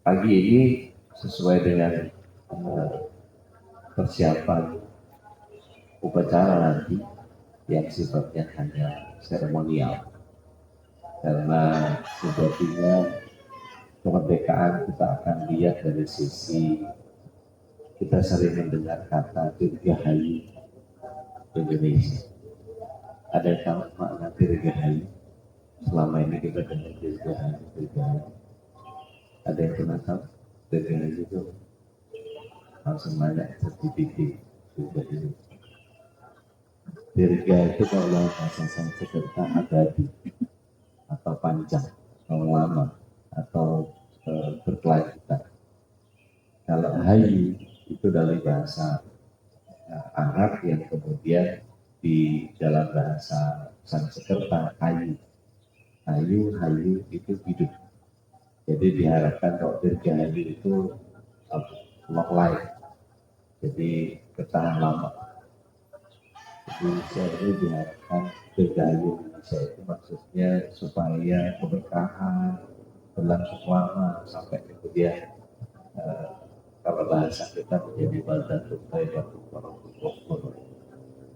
Pagi ini sesuai dengan persiapan upacara nanti yang sifatnya hanya seremonial, karena sejatinya kemerdekaan kita akan lihat dari sisi kita sering mendengar kata dirgahayu Indonesia. Ada yang tahu makna dirgahayu? Selama ini kita dengar dirgahayu. Ada yang pernah tahu dirgahayu itu? Langsung banyak sertifikat juga ini. Dirga itu kalau bahasa Sanskerta abadi atau panjang atau lama atau berkelanjutan. Kalau hayu itu dari bahasa Arab yang kemudian di dalam bahasa Sanskerta hayu itu hidup. Jadi diharapkan kalau dirgahayu itu long life, jadi bertahan lama. Indonesia ini diharapkan dirgahayu Indonesia itu maksudnya supaya keberkahan berlangsung lama sampai kemudian kalau bahasa kita menjadi baldatun thayyibatun wa rabbun ghafur,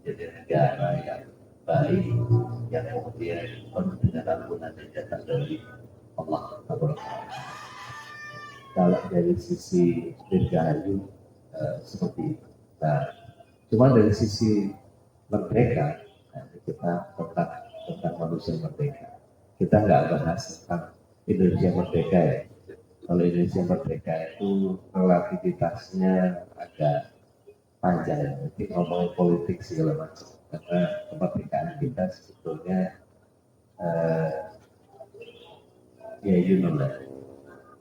jadi negara yang baik yang kemudian penuh dengan ampunan dan datang dari Allah. Kalau dari sisi dirgahayu seperti itu. Nah, cuma dari sisi merdeka, kita tentang manusia merdeka. Kita nggak bahas tentang Indonesia merdeka ya. Kalau Indonesia merdeka itu relativitasnya agak panjang, jadi ngomongin politik segala macam. Karena kemerdekaan kita sebetulnya ya lah.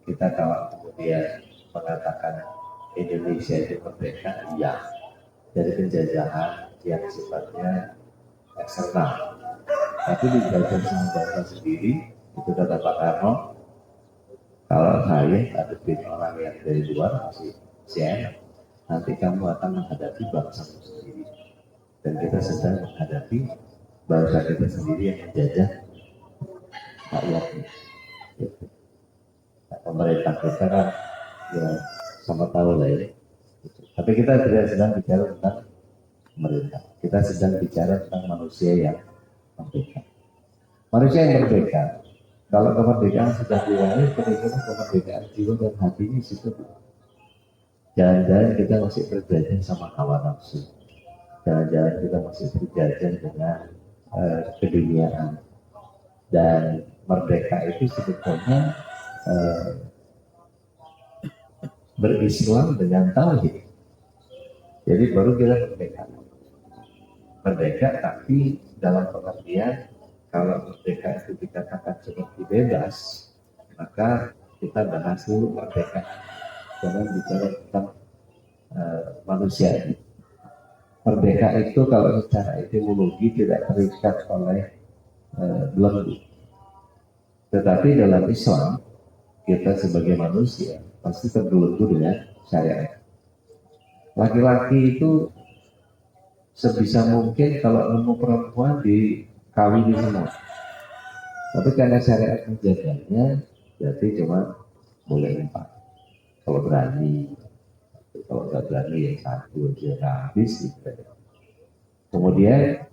Kita kalau kemudian mengatakan Indonesia itu merdeka, ya dari penjajahan yang sifatnya eksternal. Tapi di belajar sama bangsa sendiri, itu kata Pak Karno, kalau saya hadapin orang yang dari luar masih enak, nanti kamu akan menghadapi bangsa sendiri. Dan kita sedang menghadapi bangsa kita sendiri yang menjajah rakyatnya. Nah, pemerintah kita kan ya sama tahu lah ya. Tapi kita tidak sedang bicara tentang pemerintah. Kita sedang bicara tentang manusia yang merdeka. Manusia yang merdeka, kalau kemerdekaan sudah diraih, kira-kira kemerdekaan jiwa dan hati ini situ. Jangan-jangan kita masih berjajan sama hawa nafsu. Jangan-jangan kita masih berjajan dengan keduniaan. Dan merdeka itu sebetulnya berislam dengan tauhid. Jadi baru kita merdeka. Merdeka tapi dalam pengertian kalau merdeka itu dikatakan seperti bebas, maka kita bahas dulu merdeka. Jangan bicara tentang manusia. Merdeka itu kalau secara etimologi tidak terikat oleh belenggu. Tetapi dalam Islam kita sebagai manusia pasti terbelenggu dengan syariat. Laki-laki itu sebisa mungkin kalau nemu perempuan dikawini semua. Tapi karena syariat menjaganya, jadi cuma boleh 4. Kalau berani, kalau nggak berani yang 1 aja habis gitu. Kemudian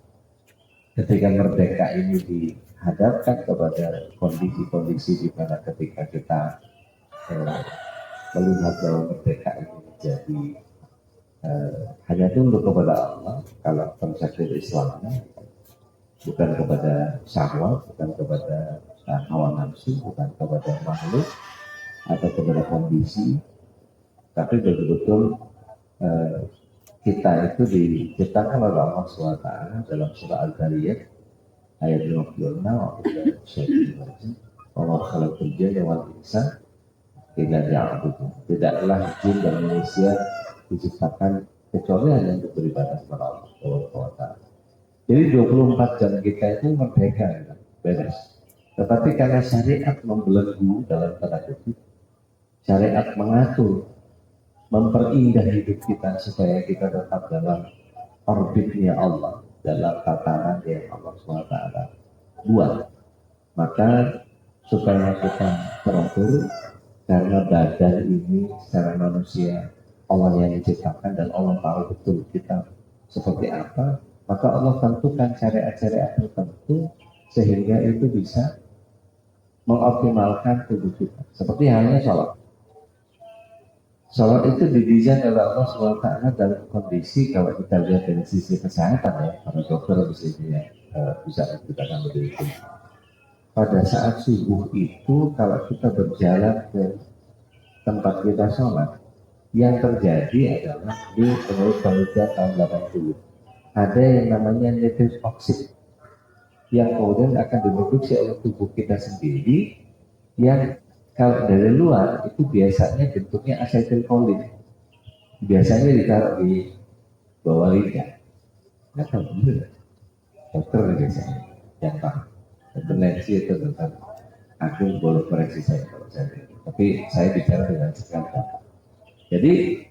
ketika merdeka ini dihadapkan kepada kondisi-kondisi di mana ketika kita melihat bahwa merdeka ini menjadi hanya tunduk kepada Allah, kalau konsep Islamnya bukan kepada syahwat, bukan kepada hawa nafsu, bukan kepada makhluk atau kepada kondisi, tapi betul-betul kita itu diciptakan oleh Allah SWT dalam surah Al-Zariyat ayat 56. Allah khalaqal jinna wal insa illa liya'budun. Tidaklah jin dan manusia diciptakan kecuali hanya untuk beribadah kepada Allah SWT. Jadi 24 jam kita itu merdeka, bebas. Tetapi karena syariat membelenggu dalam tanda kutip, syariat mengatur, memperindah hidup kita supaya kita tetap dalam orbitnya Allah, dalam tatanan yang Allah SWT buat. Maka supaya kita teratur, karena badan ini secara manusia Allah yang menciptakan dan Allah tahu betul kita seperti apa, maka Allah tentukan syariat-syariat tertentu sehingga itu bisa mengoptimalkan tubuh kita. Seperti halnya sholat. Sholat itu didesain oleh Allah SWT dalam kondisi, kalau kita lihat dari sisi kesehatan ya, para dokter bisa memberikan lebih itu. Pada saat subuh itu, kalau kita berjalan ke tempat kita sholat, yang terjadi adalah di menurut penelitian tahun 80 ada yang namanya nitric oxide yang kemudian akan diproduksi oleh tubuh kita sendiri, yang kalau dari luar itu biasanya bentuknya asetilkolin, biasanya ditaruh di bawah lidah. Nggak tahu bener, dokter biasanya yang tahu. Tendensi itu tentang aku boleh koreksi saya kalau saya, tapi saya bicara dengan sekarang. Jadi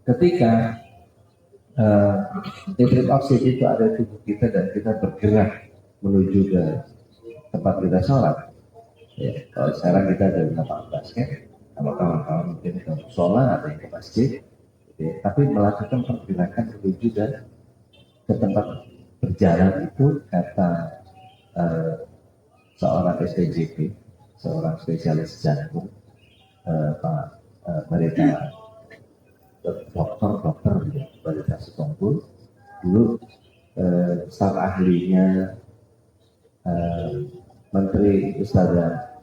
ketika nitric oxide itu ada di tubuh kita dan kita bergerak menuju ke tempat kita sholat. Ya, kalau sekarang kita ada lapangan basket, kalau kawan-kawan mungkin ke sholat atau ke masjid, ya, tapi melakukan pergerakan menuju ke tempat berjalan itu kata seorang SPJP, seorang spesialis jantung, Pak Mereka dokter ya, Balita Sitompul, dulu staf ahlinya Menteri Ustazah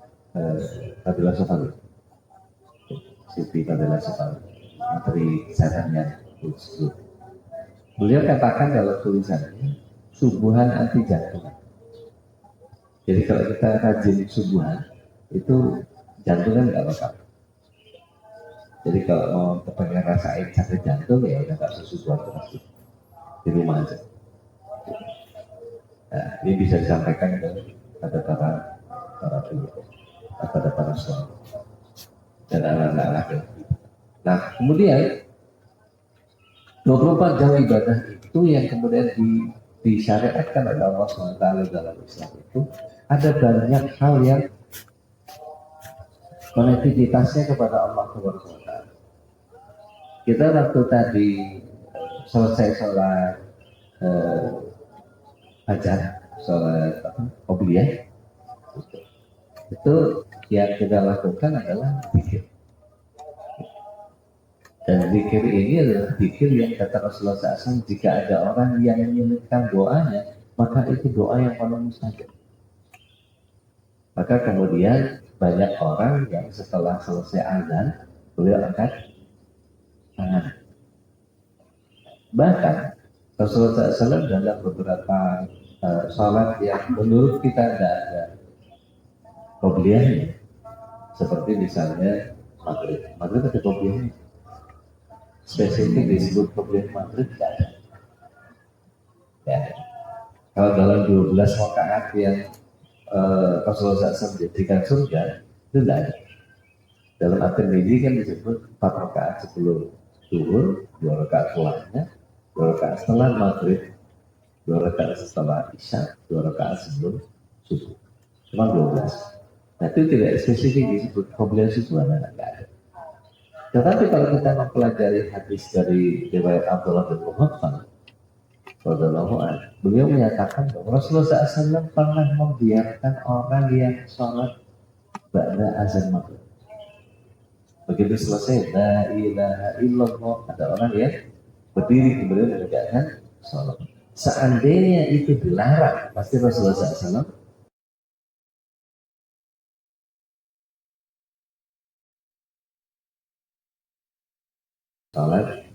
Fadila Sofali, Siti Fadila Sofali, Menteri Kesehatannya dulu. Beliau katakan dalam tulisannya subuhan anti jantung. Jadi kalau kita rajin subuhan itu jantungnya nggak bakal. Jadi kalau mau kepengen rasain sakit jantung ya udah nggak subuhan terus di rumah aja. Nah, ini bisa disampaikan kepada para suami dan anak-anak laki. Nah, kemudian 24 jam ibadah itu yang kemudian disyariatkan oleh Allah SWT dalam Islam itu ada banyak hal yang konektivitasnya kepada Allah SWT. Kita waktu tadi selesai sholat ajar, sholat qobliyah, itu yang kita lakukan adalah zikir. Dan zikir ini adalah zikir yang kata Rasulullah SAW, jika ada orang yang menyebutkan doanya, maka itu doa yang paling mustajab. Maka kemudian banyak orang yang setelah selesai azan, beliau angkat tangan. Bahkan Rasulullah SAW dalam beberapa sholat yang menurut kita tidak ada qobliyahnya, seperti misalnya maghrib ada qobliyahnya. Spesifik disebut qobliyah maghrib tidak ada. Ya. Kalau dalam 12 rakaat yang Rasulullah SAW menjadikan surga itu tidak ada. Dalam At-Tirmidzi kan disebut 4 rakaat sebelum zuhur, 2 rakaat setelahnya, 2 rakaat setelah maghrib, 2 rakaat setelah isya, 2 rakaat sebelum subuh. Cuma 12. Nah itu tidak spesifik disebut qobliyah subuh, tidak ada. Tetapi kalau kita mempelajari hadis dari riwayat Abdullah bin Mughaffal, beliau menyatakan bahwa Rasulullah SAW pernah membiarkan orang yang sholat ba'da azan maghrib. Begitu selesai, la ilaha illallah, ada orang yang berdiri kemudian menegakkan sholat. Seandainya itu dilarang, pasti Rasulullah SAW sholat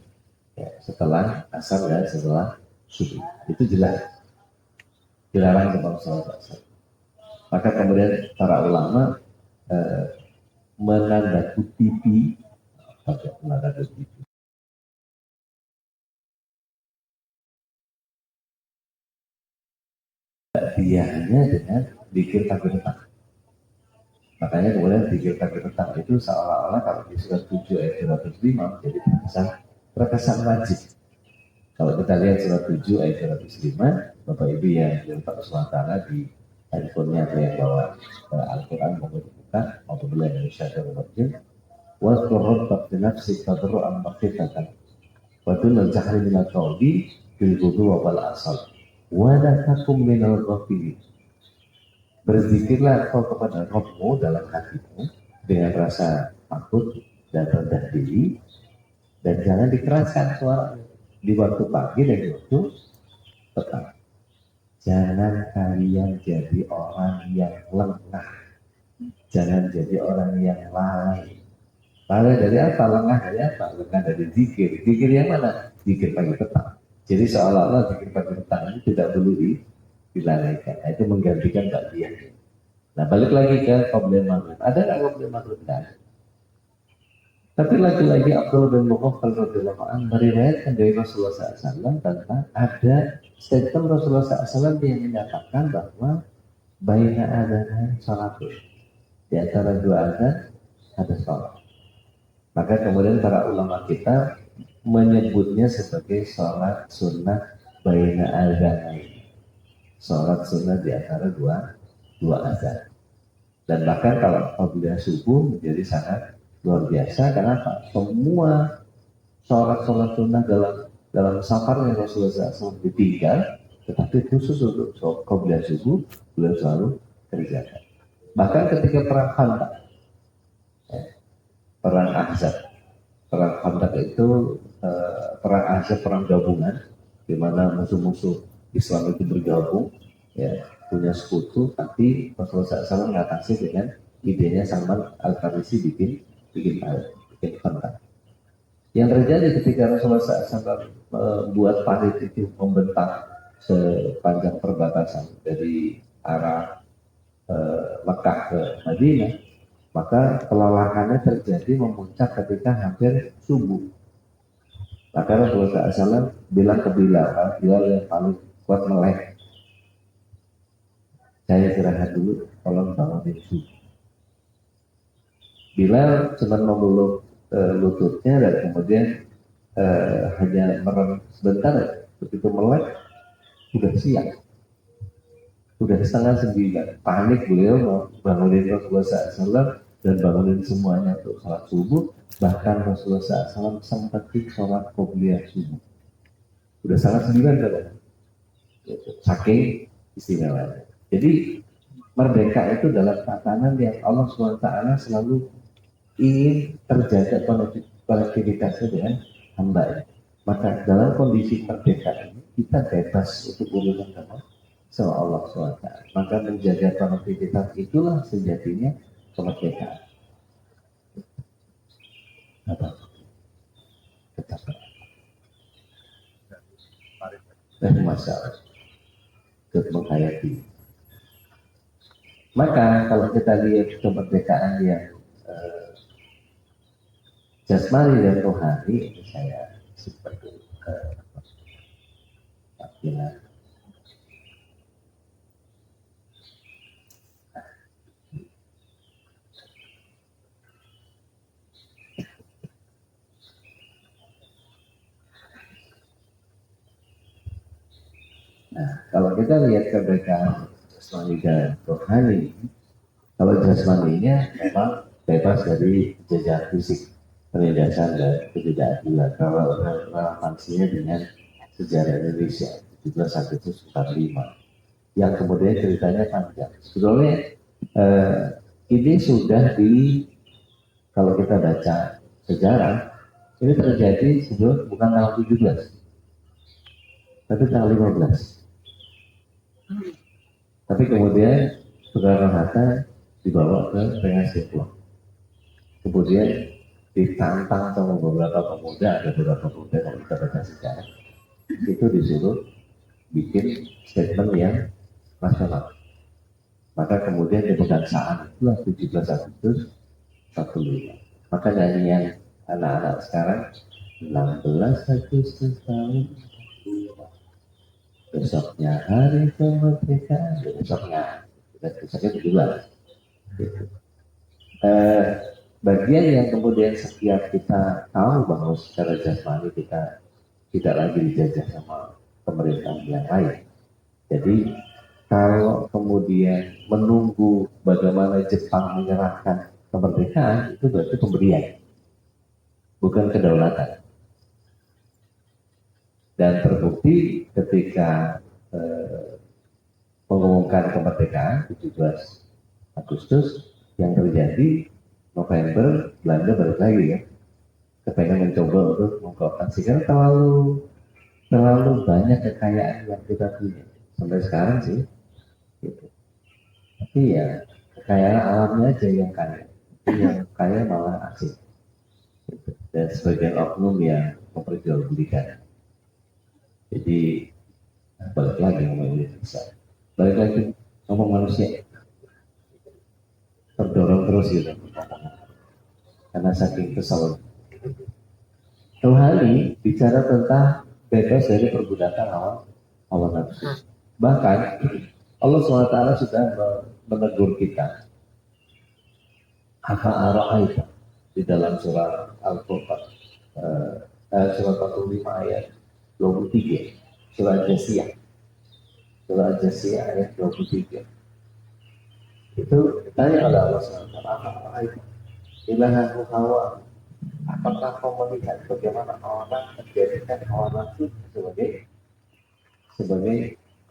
ya, setelah asar dan setelah subuh. Itu jelas dilarang kepada sholat asar. Maka kemudian para ulama menandakutipi dianya dengan zikir takbir petang. Makanya kemudian zikir takbir petang itu seolah-olah kalau di surat 7 ayat 205 menjadi terkesan wajib. Kalau kita lihat surat 7 ayat 205, Bapak Ibu yang diletak suara di handphonenya atau yang bawa Al-Quran mau dibuka, maupun yang Indonesia dan Rajin, wa qurrabat nafsi tadarruan maqifatan wa dunal jahri minal qawli bil ghudwi wal asal wa la takum minal ghafilin. Berzikirlah kau kepada Rabbmu dalam hatimu dengan rasa takut dan rendah diri, dan jangan dikeraskan suara di waktu pagi dan di waktu petang. Jangan kalian jadi orang yang lengah, jangan jadi orang yang lalai. Lalai dari apa? Lengah dari apa? Lengah dari zikir. Zikir yang mana? Zikir pagi petang. Jadi seolah-olah zikir pagi petang ini tidak perlu dilalaikan. Nah, itu menggantikan bagian. Nah, balik lagi ke qobliyah maghrib. Ada nggak qobliyah maghrib? Tidak. Tapi lagi-lagi Abdullah bin Mughaffal radhiyallahu anhu meriwayatkan dari Rasulullah SAW tentang ada statement Rasulullah SAW yang menyatakan bahwa baina adzan salatul, di antara dua adzan ada salat. Maka kemudian para ulama kita menyebutnya sebagai salat sunnah baina adzan, salat sunnah di antara dua adzan. Dan bahkan kalau apabila subuh menjadi sangat luar biasa. Kenapa? Semua sholat sunnah dalam safarnya Rasulullah SAW ditinggal, tetapi khusus untuk qobliyah subuh beliau selalu kerjakan. Bahkan ketika perang Khandaq, perang Khandaq itu perang Ahzab, perang gabungan, di mana musuh-musuh Islam itu bergabung, ya, punya sekutu, tapi Rasulullah SAW mengatasi dengan idenya Salman Al-Farisi bikin Khandaq. Yang terjadi ketika Rasulullah SAW membuat parit itu membentang sepanjang perbatasan dari arah Mekah ke Madinah, maka kelelahannya terjadi memuncak ketika hampir subuh. Maka Rasulullah SAW bilang ke Bilal yang paling kuat melek, saya istirahat dulu, tolong bangunin subuh. Bilal cuma memeluk lututnya dan kemudian hanya merem sebentar. Begitu melek sudah siang, sudah 8:30. Panik beliau mau bangunin Rasulullah SAW dan bangunin semuanya untuk sholat subuh. Bahkan Rasulullah SAW sempat sholat qobliyah subuh. Sudah 8:30 kan? Saking istimewanya. Jadi merdeka itu dalam tatanan yang Allah SWT selalu ingin terjaga konektivitasnya dengan hamba. Maka dalam kondisi merdeka ini kita bebas untuk urusan sama Allah SWT. Maka menjaga konektivitas itulah sejatinya kemerdekaan. Apa? Tetap. Masalah untuk menghayati. Maka kalau kita lihat kemerdekaan yang jasmani dan rohani, ini saya seperti tampilan. Nah, kalau kita lihat kemerdekaan jasmani dan rohani, kalau jasmaninya memang bebas dari jejak fisik, penindasan dan ketidakadilan. Kalau relevansinya dengan sejarah Indonesia 17 Agustus 45 yang kemudian ceritanya panjang. Sebetulnya ini sudah kalau kita baca sejarah, ini terjadi sebelum bukan tanggal 17, tapi tanggal 15. Tapi kemudian Soekarno-Hatta dibawa ke Rengas Dengklok. Kemudian ditantang sama beberapa pemuda, ada beberapa pemuda kalau kita baca sejarah, itu disuruh bikin statement yang nasional. Maka kemudian di Pegangsaan itulah 17 Agustus 45. Maka nyanyian anak-anak sekarang 16 Agustus tahun 45. Besoknya hari kemerdekaan, besoknya 17. Gitu. Bagian yang kemudian setiap kita tahu bahwa secara jasmani kita tidak lagi dijajah sama pemerintahan yang lain. Jadi kalau kemudian menunggu bagaimana Jepang menyerahkan kemerdekaan, itu berarti pemberian. bukan kedaulatan. Dan terbukti ketika mengumumkan kemerdekaan 17 Agustus, yang terjadi November Belanda balik lagi ya, kepengen mencoba untuk mengoperasi karena terlalu banyak kekayaan yang kita punya sampai sekarang sih gitu. Tapi ya kekayaan alamnya aja yang kaya malah asing gitu. Dan sebagian oknum yang memperjualbelikan. Jadi balik lagi ngomong Indonesia, balik lagi ngomong manusia terdorong terus gitu karena saking kesal. Rohani bicara tentang bebas dari perbudakan hawa nafsu. Bahkan Allah SWT sudah menegur kita. Apa ara'aita di dalam surah Al-Qur'an, surah 45 ayat 23, surah Jasiyah ayat 23. Itu ditanya oleh Allah SWT, apa ara'aita ilahahu hawa, apakah kau melihat bagaimana orang menjadikan hawa nafsu sebagai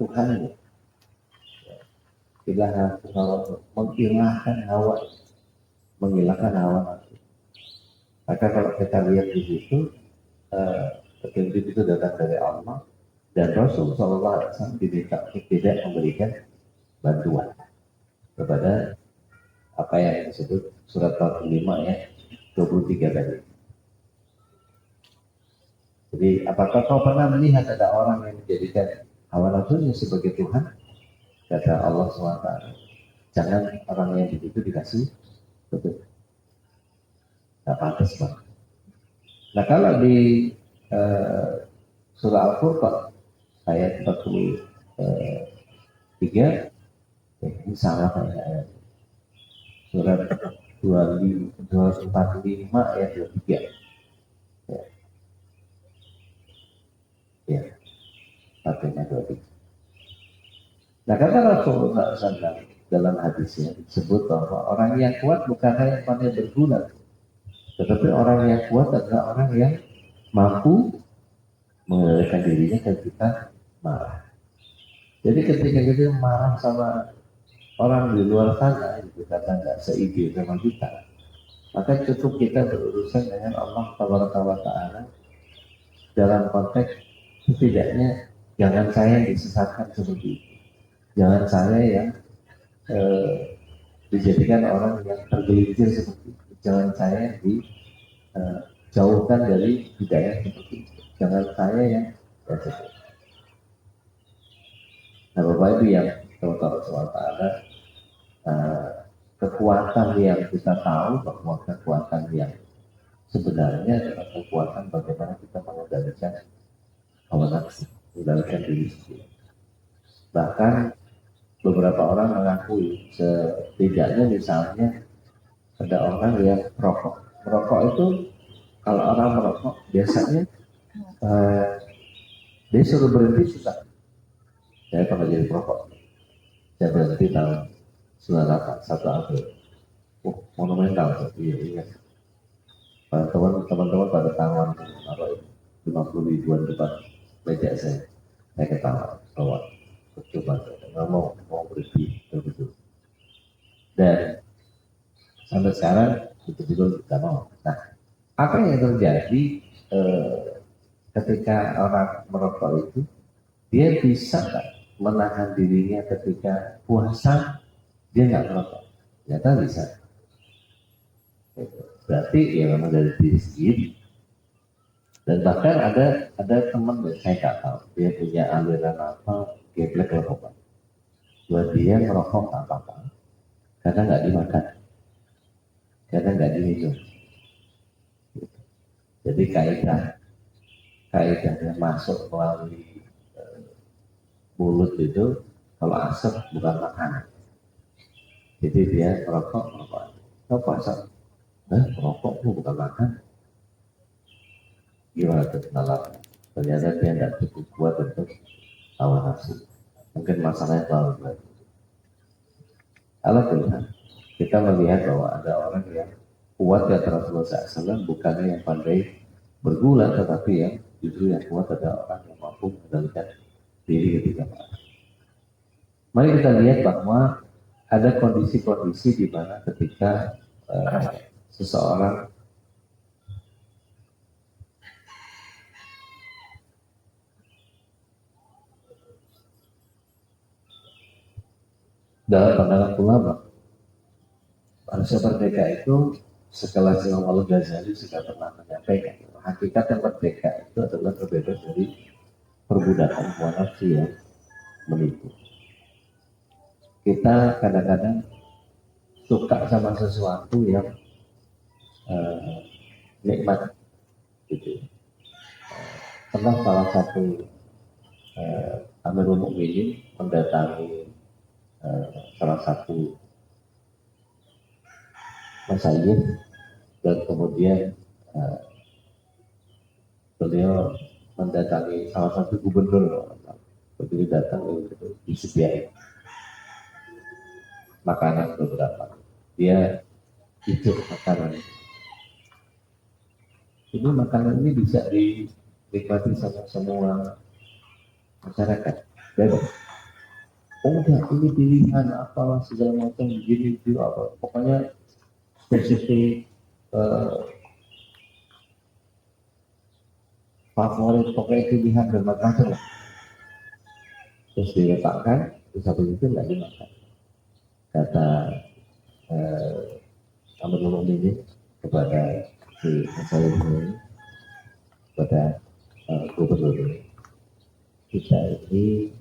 Tuhanmu? Ilahahu hawa, menghilangkan hawa nafsu. Maka kalau kita lihat di situ, petunjuk itu datang dari Allah dan Rasul SAW tidak memberikan bantuan kepada apa yang disebut surat 45 ya 23 tadi. Jadi apakah kau pernah melihat ada orang yang menjadikan hawa nafsunya sebagai Tuhan? Kata Allah SWT, jangan orang yang begitu dikasih betul. Tidak pantas banget. Nah kalau di surah Al-Furqan ayat 43, ini salah ayat surat 245 ayat 23. Ya, artinya 23. Nah kata Rasulullah SAW dalam hadisnya disebut bahwa orang yang kuat bukanlah yang pandai berguna, tetapi orang yang kuat adalah orang yang mampu mengendalikan dirinya ketika marah. Jadi ketika kita marah sama orang di luar sana, itu kata nggak seide sama kita, maka cukup kita berurusan dengan Allah Taala dalam konteks setidaknya jangan saya yang disesatkan seperti itu, jangan saya yang dijadikan orang yang tergelincir seperti itu, jangan saya dijauhkan dari hidayah seperti itu, jangan saya yang nah Bapak Ibu yang terutama SWT kekuatan yang kita tahu bahwa kekuatan yang sebenarnya adalah kekuatan bagaimana kita mengendalikan hawa nafsu, mengendalikan diri sendiri. Bahkan beberapa orang mengakui setidaknya misalnya ada orang yang merokok. Merokok itu kalau orang merokok biasanya dia suruh berhenti susah. Saya pernah jadi perokok. Saya berhenti tahun 98, 1 April. Monumental. Iya. Teman-teman pada tangan 50 ribuan depan meja saya ketawa bahwa coba nggak mau berhenti begitu. Dan sampai sekarang betul-betul tidak mau. Nah, apa yang terjadi ketika orang merokok itu? Dia bisa menahan dirinya ketika puasa, dia nggak merokok. Ternyata bisa. Berarti ya memang dari diri sendiri. Dan bahkan ada teman saya nggak tahu, dia punya aliran apa, geblek rokok. Buat dia merokok nggak apa-apa, karena nggak dimakan, karena nggak diminum. Jadi kaidahnya masuk melalui mulut itu, kalau asap bukan makanan. Jadi dia merokok. Kalau puasa, merokok bukan makan. Gimana tuh nalarnya? Ternyata dia tidak cukup kuat untuk hawa nafsu. Mungkin masalahnya terlalu berat. Kalau kita melihat bahwa ada orang yang kuat di antara Rasulullah SAW bukannya yang pandai bergulat, tetapi yang justru yang kuat adalah orang yang mampu mengendalikan diri ketika marah. Mari kita lihat bahwa ada kondisi-kondisi di mana ketika seseorang dalam pandangan ulama manusia merdeka itu sekelas Imam Al-Ghazali sudah pernah menyampaikan hakikat yang merdeka itu adalah terbebas dari perbudakan hawa nafsu yang menipu. Kita kadang-kadang suka sama sesuatu yang nikmat gitu. Pernah salah satu Amirul Mukminin mendatangi salah satu masyayikh dan kemudian beliau mendatangi salah satu gubernur. Begitu datang itu disediakan makanan beberapa. Dia hidup makanan. Ini makanan ini bisa dinikmati sama semua masyarakat. Bebas. Oh enggak, ini pilihan apa segala macam begini itu apa. Pokoknya spesifik favorit, pokoknya pilihan dan macam-macam. Terus diletakkan, terus habis itu nggak dimakan. Kata Amirul Mukminin kepada si masyarakat ini, kepada gubernur ini, kita ini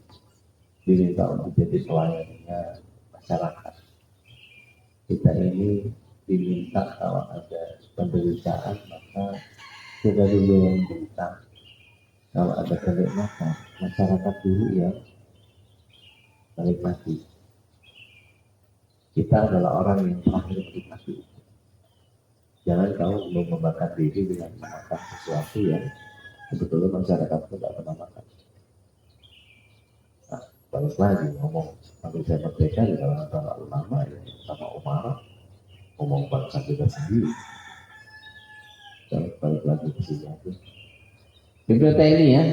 diminta untuk jadi pelayannya masyarakat. Kita ini diminta kalau ada penderitaan maka kita dulu yang berita. Kalau ada kenikmatan masyarakat dulu yang menikmati. Kita adalah orang yang terakhir menikmati. Jangan kamu belum membakar diri dengan memakan sesuatu yang sebetulnya masyarakat itu tidak pernah makan. Nah, bagus lagi ngomong manusia merdeka di dalam para ulama ya, sama Umar ngomong bangsa kita sendiri. Dan balik lagi ke sini aja. Ibnu Taimiyah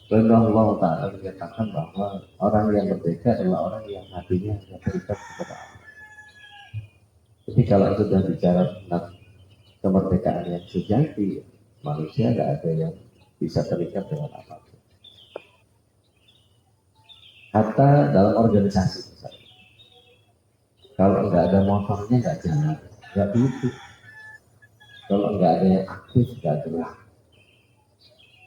rahimahullah ta'ala menyatakan bahwa orang yang merdeka adalah orang yang hatinya hanya terikat kepada Allah. Jadi kalau sudah bicara tentang kemerdekaan yang sejati, manusia tidak ada yang bisa terikat dengan apapun. Hatta dalam organisasi misalnya. Kalau nggak ada motornya nggak jalan, nggak begitu. Kalau nggak ada yang aktif nggak gerak.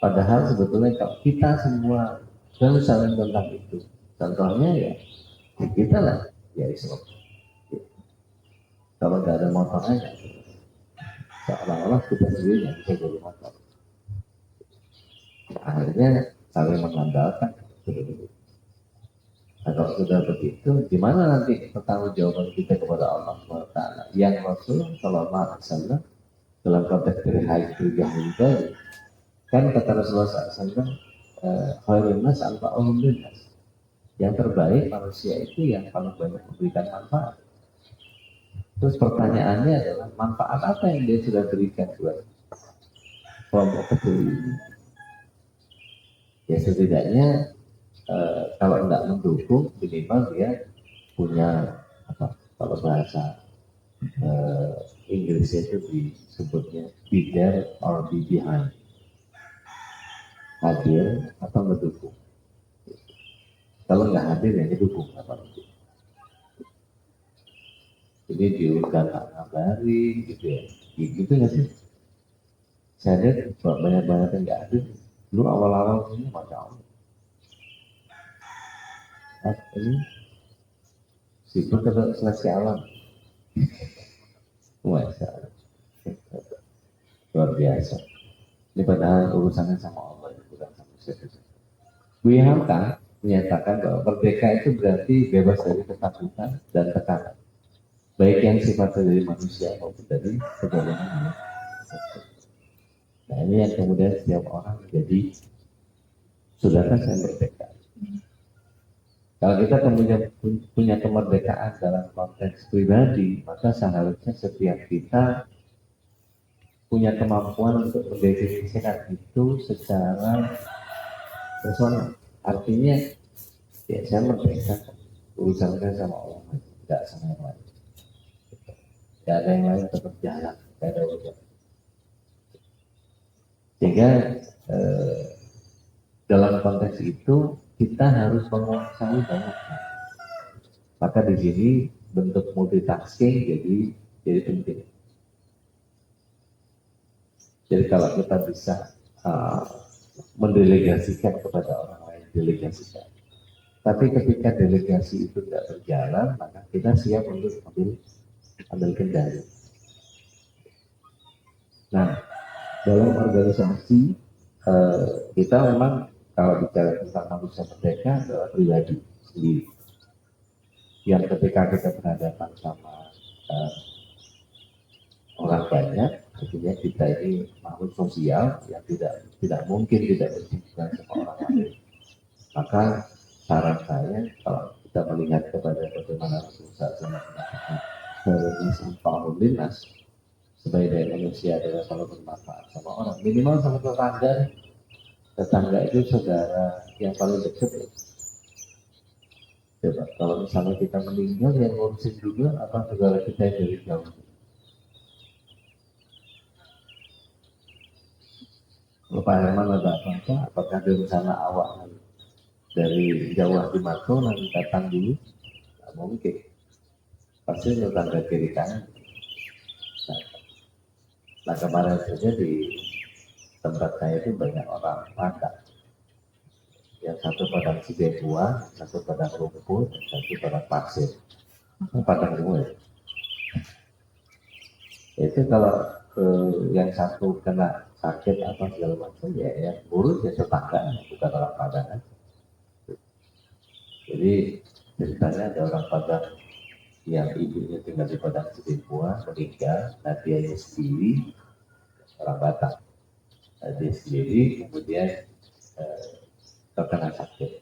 Padahal sebetulnya kalau kita semua saling tentang itu. Contohnya ya kita lah, ya Islam. Kalau nggak ada motornya, seolah-olah kita sendiri yang bisa jadi motor. Akhirnya saling mengandalkan. Nah, kalau sudah begitu, gimana nanti pertanggungjawaban kita kepada Allah SWT? Yang Rasul Sallallahu Alaihi Wasallam dalam konteks berhai itu kan kata Rasulullah SAW, khairun nas anfa'uhum linnas. Yang terbaik manusia itu yang paling banyak memberikan manfaat. Terus pertanyaannya adalah manfaat apa yang dia sudah berikan buat kelompok kecil ini? Ya setidaknya kalau tidak mendukung minimal dia punya apa? Kalau bahasa Inggrisnya itu disebutnya be there or be behind. Hadir atau mendukung. Kalau nggak hadir ya didukung apa itu. Ini diundang ngabari gitu ya. Gitu nggak sih? Saya lihat banyak-banyak yang nggak hadir. Dulu awal-awal ini Masya Allah. Ini sibuk ke seleksi alam. Masya Allah. Luar biasa. Ini padahal urusannya sama Allah, bukan sama manusia. Buya Hamka menyatakan bahwa merdeka itu berarti bebas dari ketakutan dan tekanan, baik yang sifatnya dari manusia maupun dari kegolongan. Nah ini yang kemudian setiap orang menjadi sudahkah saya merdeka. Kalau kita kemudian punya kemerdekaan dalam konteks pribadi, maka seharusnya setiap kita punya kemampuan untuk mendefinisikan itu secara personal. Artinya, ya saya merdeka, urusan saya sama Allah, tidak sama yang lain. Tidak ada yang lain tetap jalan, tidak ada urusan. Sehingga dalam konteks itu kita harus menguasai banyak hal. Maka di sini bentuk multitasking jadi penting. Jadi kalau kita bisa mendelegasikan kepada orang lain, delegasikan. Tapi ketika delegasi itu tidak berjalan, maka kita siap untuk ambil kendali. Nah, dalam organisasi kita memang kalau bicara tentang manusia merdeka adalah pribadi sendiri. Yang ketika kita berhadapan sama orang banyak, artinya kita ini makhluk sosial yang tidak mungkin tidak berhubungan sama orang lain. Maka saran saya kalau kita melihat kepada bagaimana Rasulullah SAW sebagai manusia adalah kalau bermanfaat sama orang, minimal sama tetangga itu saudara yang paling dekat. Coba kalau misalnya kita meninggal yang ngurusin juga apa saudara kita yang dari jauh. Kalau Pak Herman ada apa-apa, apakah ada rencana awak dari Jawa di Mato nanti datang dulu? Tidak mungkin. Pasti tetangga kiri kanan. Nah kemarin saja di tempat saya itu banyak orang Padang. Yang satu padang Cibebuah, satu padang rumput, satu padang pasir. Padang semua ya. Itu kalau yang satu kena sakit apa segala macam ya yang buruk ya tetangga, bukan orang Padang. Jadi ceritanya ada orang Padang yang ibunya tinggal di Padang Cibebuah meninggal, nah dia sendiri orang Batak. Nah, dia sendiri kemudian terkena sakit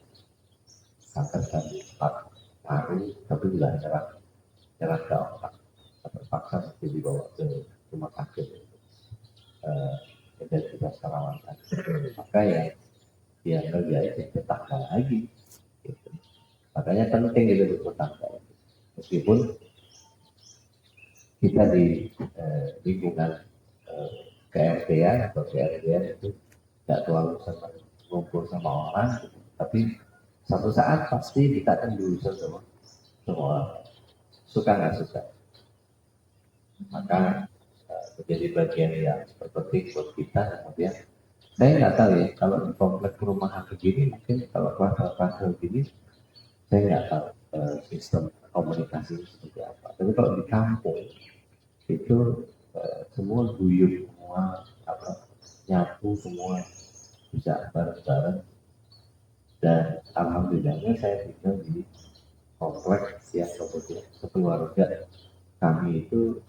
kanker paru, tapi juga nyerang ke otak. Terpaksa mesti dibawa ke rumah sakit intensitas perawatan. Maka ya dia kerja itu tetangga lagi. Gitu. Makanya penting itu bertetangga. Meskipun kita di lingkungan KRT-an atau KRT-an itu tidak terlalu sama ngumpul sama orang, gitu. Tapi satu saat pasti kita akan diusul sama orang, suka nggak suka. Maka menjadi bagian yang penting buat kita. Kemudian saya nggak tahu ya kalau di komplek perumahan begini, mungkin kalau kelas begini saya nggak tahu sistem komunikasi seperti apa. Tapi kalau di kampung itu semua guyup, semua nyapu, semua bisa bareng-bareng. Dan alhamdulillahnya saya tinggal di kompleks yang kemudian sekeluarga kami itu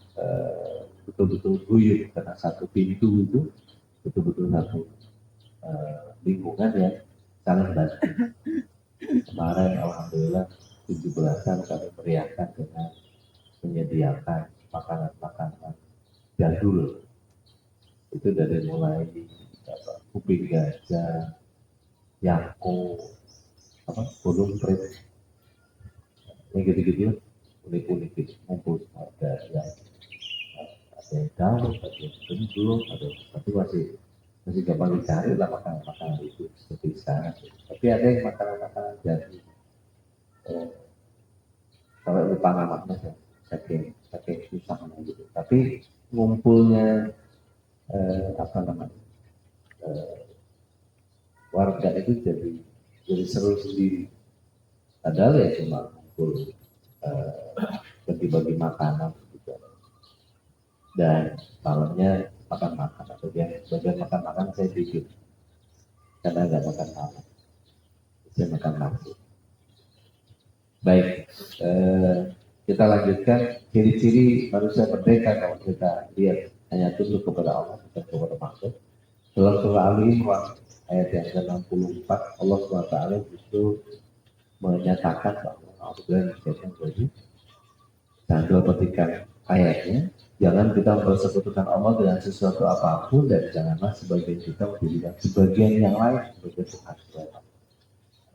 betul-betul guyup karena satu pintu itu betul-betul satu lingkungan yang saling bantu. Kemarin alhamdulillah 17-an kami meriahkan dengan menyediakan makanan-makanan jadul. Itu dari mulai kuping gajah, yako, burung prit, yang gitu-gitu, unik-unik gitu, ngumpul ada yang daun, ada yang gendul, tapi masih gampang dicari lah makanan-makanan itu seperti sekarang. Tapi ada yang makanan-makanan jadi kalau lupa namanya saking susahnya gitu. Tapi ngumpulnya warga itu jadi seru sendiri. Padahal ya cuma ngumpul bagi-bagi makanan gitu. Dan malamnya makan-makan atau bagian makan-makan saya tidur karena nggak makan malam, saya makan nasi. Baik, kita lanjutkan ciri-ciri manusia merdeka. Kalau kita lihat hanya tunduk kepada Allah bukan kepada makhluk. Dalam surah Al-Imran ayat yang ke-64 Allah SWT justru menyatakan bahwa Allah dan ketika ayatnya Jangan kita mempersekutukan Allah dengan sesuatu apapun, dan janganlah sebagian kita menjadikan sebagian yang lain sebagai Tuhan.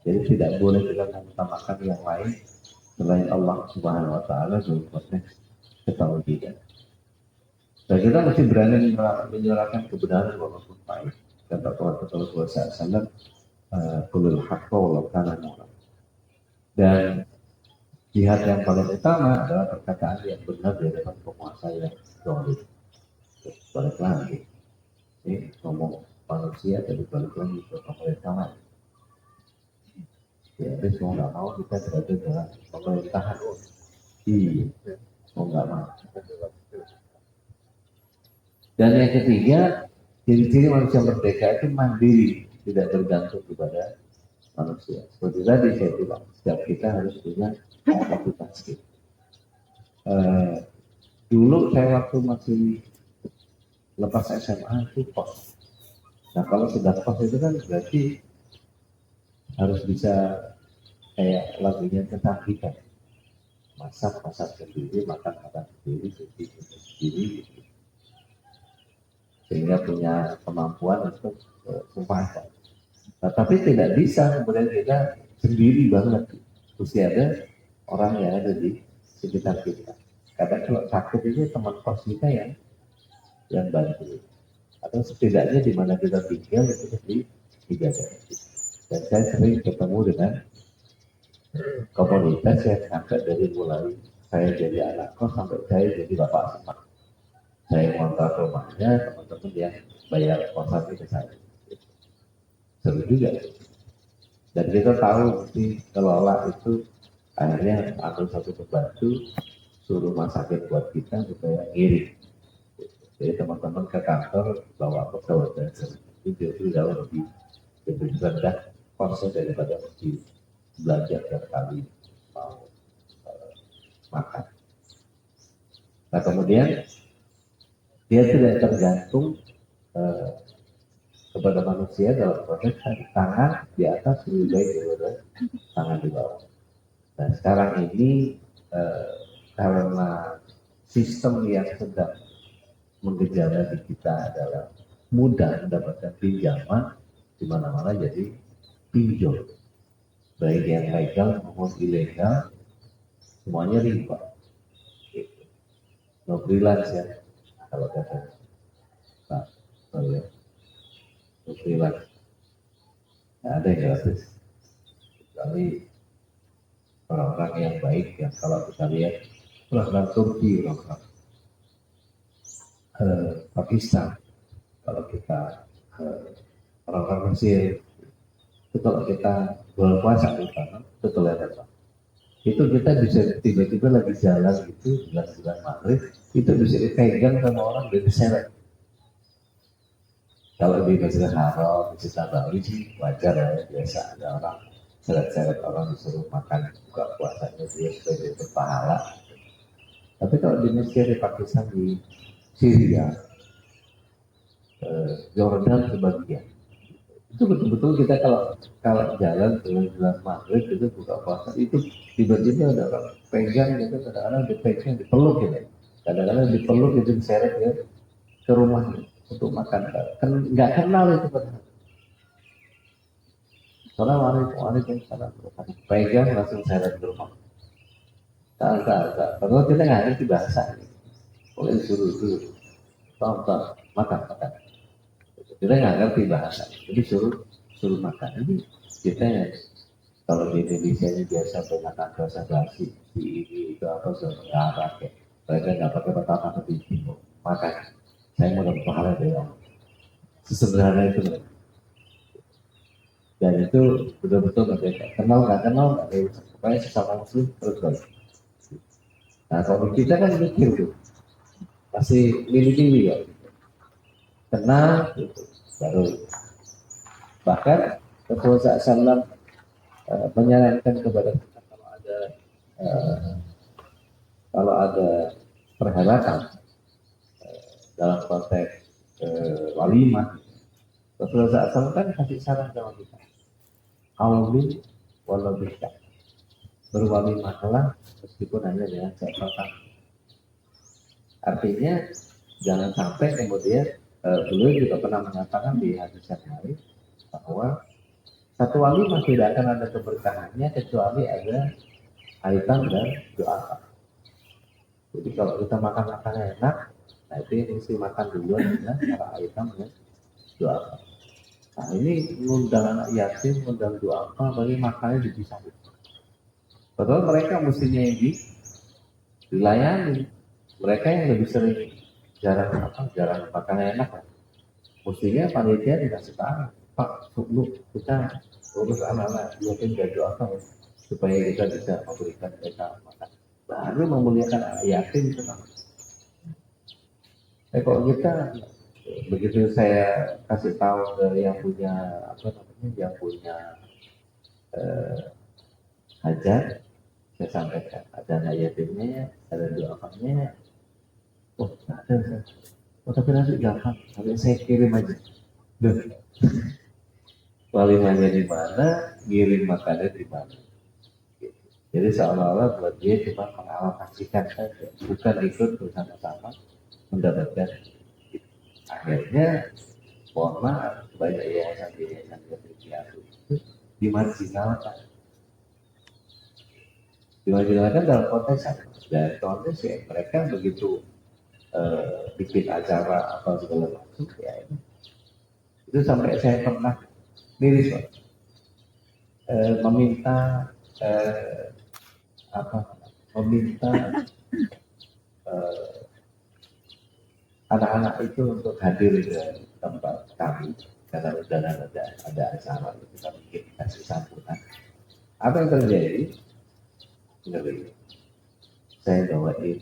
Jadi tidak boleh kita mengutamakan yang lain selain Allah Subhanahu Wa Taala dalam konteks ketauhidan. Dan kita mesti berani menyuarakan kebenaran walaupun pahit. Kata Rasulullah SAW, kulul haqqa walau kana murran. Dan jihad yang paling utama adalah perkataan yang benar di hadapan penguasa yang zalim. Balik lagi, ini ngomong manusia jadi balik lagi ke pemerintahan. Ya, jadi mau nggak mau kita berada dalam pemerintahan. Iya, mau nggak mau. Dan yang ketiga, ciri-ciri manusia merdeka itu mandiri, tidak bergantung kepada manusia. Seperti tadi saya bilang, setiap kita harus punya kapasitas. Dulu saya waktu masih lepas SMA itu kos. Nah kalau sudah kos itu kan berarti harus bisa kayak lagunya kesakitan. Masak sendiri, makan sendiri, cuci sendiri, gitu. Sehingga punya kemampuan untuk memasak. Nah, tapi tidak bisa kemudian kita sendiri banget. Mesti ada orang yang ada di sekitar kita. Kadang kalau sakit itu teman kos kita yang bantu. Atau setidaknya di mana kita tinggal itu mesti dijaga. Dan saya sering ketemu dengan komunitas yang sampai dari mulai saya jadi anak kos sampai saya jadi bapak semak. Saya ngontrak rumahnya, teman-teman yang bayar kosan ke saya. Seru juga. Dan kita tahu mesti kelola itu akhirnya ambil satu pembantu, suruh masakin buat kita supaya ngirim. Jadi teman-teman ke kantor bawa bekal dan itu jauh lebih rendah kosnya daripada mesti belanja tiap kali mau makan. Nah kemudian dia tidak tergantung kepada manusia dalam proses tangan di atas lebih baik daripada tangan di bawah. Nah sekarang ini karena sistem yang sedang menggejala di kita adalah mudah mendapatkan pinjaman di mana-mana, jadi pinjol baik yang legal maupun ilegal semuanya riba. No freelance ya kalau kata Pak. Oh ya, no freelance. Nah, ada yang gratis. Kecuali orang-orang yang baik yang kalau kita lihat orang-orang Turki, orang-orang Pakistan, kalau kita orang-orang Mesir, itu kalau kita bulan puasa di sana, itu kelihatan. Itu kita bisa tiba-tiba lagi jalan gitu, bulan Maghrib, itu bisa dipegang sama orang dari diseret. Kalau di Masjidil Haram, di Nabawi sih wajar ya, biasa ada orang seret-seret orang disuruh makan buka puasanya dia sebagai berpahala. Tapi kalau di Mesir, di Pakistan, di Syria, Jordan sebagian, itu betul-betul kita kalau jalan bulan Maghrib itu buka puasa itu tiba-tiba ada orang pegang gitu, kadang-kadang dipegang, dipeluk gitu, kadang-kadang dipeluk itu diseret ya ke rumahnya untuk makan. Kan nggak kenal itu padahal. Assalamualaikum, waalaikumsalam. Pegang langsung seret ke rumah. Tak. Padahal kita nggak ngerti bahasa. Boleh suruh tonton, makan. Kita nggak ngerti bahasa, jadi suruh makan. Ini kita ya, kalau di Indonesia ini biasa menggunakan bahasa basi, di ini itu apa nggak pakai. Mereka nggak pakai pertama tapi bingung. Makan. Saya mau dapat pahala dari Allah. Sesederhana itu. Dan itu betul-betul mereka kenal nggak ada pokoknya sesama muslim terus. Nah kalau kita kan mikir tuh, masih milih-milih ya, kenal gitu, baru bahkan Rasulullah SAW menyarankan kepada kita eh, kalau ada perhelatan dalam konteks walimah, Rasulullah SAW kan kasih saran sama kita, awli walau bisa berwalimahlah meskipun hanya dengan catatan. Artinya jangan sampai kemudian beliau juga pernah mengatakan di hadis yang lain bahwa satu walimah tidak akan ada keberkahannya kecuali ada aitan dan doa. Jadi kalau kita makan makanan enak, nah itu yang mesti makan duluan dengan para aitan dan doa. Nah ini ngundang anak yatim, ngundang doa bagi makannya dipisah. Padahal mereka mestinya yang dilayani. Mereka yang lebih sering jarang makan enak. Mestinya panitia dikasih tahu, Pak, lu kita urus anak-anak yatim dan doa supaya kita bisa memberikan mereka makan. Baru memuliakan anak yatim itu kan. Kalau kita begitu saya kasih tahu ke yang punya yang punya hajat, saya sampaikan ada anak yatimnya, ada doakannya. Oh, ada. Oh, tapi nanti gampang, nanti saya kirim aja. Duh, walimahnya di mana, ngirim makannya di mana. Jadi seolah-olah buat dia cuma mengalokasikan saja, bukan ikut bersama-sama mendapatkan. Akhirnya, mohon maaf, banyak yayasan-yayasan yang itu dimarginalkan. Dimarginalkan dalam konteks apa? Dan konteks ya mereka begitu bikin acara atau segala macam ya itu sampai saya pernah miris meminta meminta anak-anak itu untuk hadir ke tempat kami karena sudah ada acara kita bikin kasih sambutan. Apa yang terjadi? Saya bawain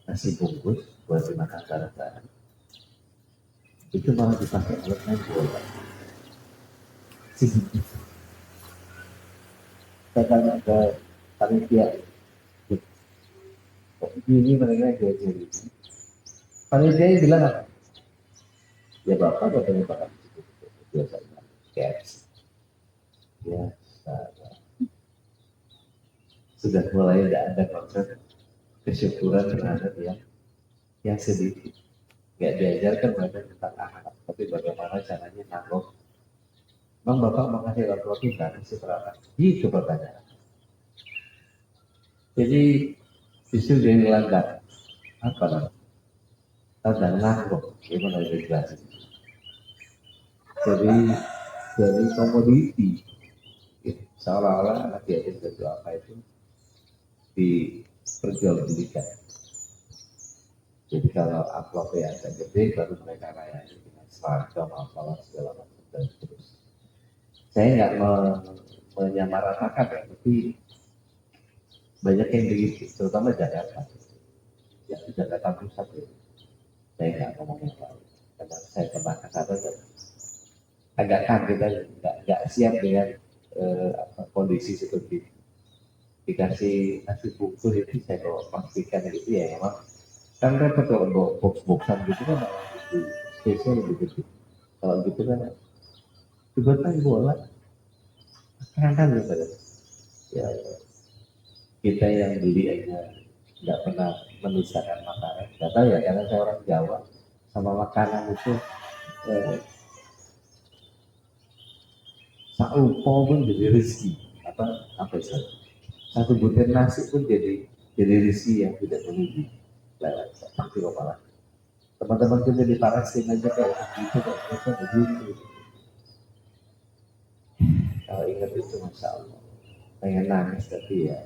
nasi bungkus buat dimakan bareng-bareng. Itu malah dipakai alat main bola. Saya tanya ke panitia, kok ini mereka diajar ini? Panitia bilang apa? Ya bapak katanya Pak biasanya caps. Ya, sudah mulai tidak ada konsep kesyukuran terhadap yang sedikit. Nggak diajarkan mereka tentang akhlak, tapi bagaimana caranya nanggung. Bang bapak mengasih roti nggak kasih berapa? Itu pertanyaan. Jadi justru dia melanggar apa namanya? Tanda nanggung, gimana dijelasin? Jadi komoditi, seolah-olah anak yatim itu apa itu diperjualbelikan. Jadi kalau amplopnya agak gede, baru mereka layani dengan seragam, apalah segala macam dan terus. Saya nggak menyamaratakan ya, tapi banyak yang begitu, terutama Jakarta. Ya Jakarta Pusat ya. Saya nggak ngomong yang lain, karena saya pernah ke sana dan agak kaget aja, nggak siap dengan kondisi seperti itu. Dikasih nasi bungkus itu saya bawa pastikan gitu ya memang kan repot kalau bawa box-boxan gitu kan itu spesial gitu. Kalau gitu kan tiba-tiba bola kan gitu ya kita yang beli aja nggak pernah menistakan makanan. Nggak tahu ya karena saya orang Jawa sama makanan itu saupo pun jadi rezeki apa itu satu butir nasi pun jadi rezeki yang tidak berhenti lewat seperti kepala teman-teman kita di Palestina aja kayak begitu kayak mereka begitu kalau ingat itu masya Allah pengen nangis tapi ya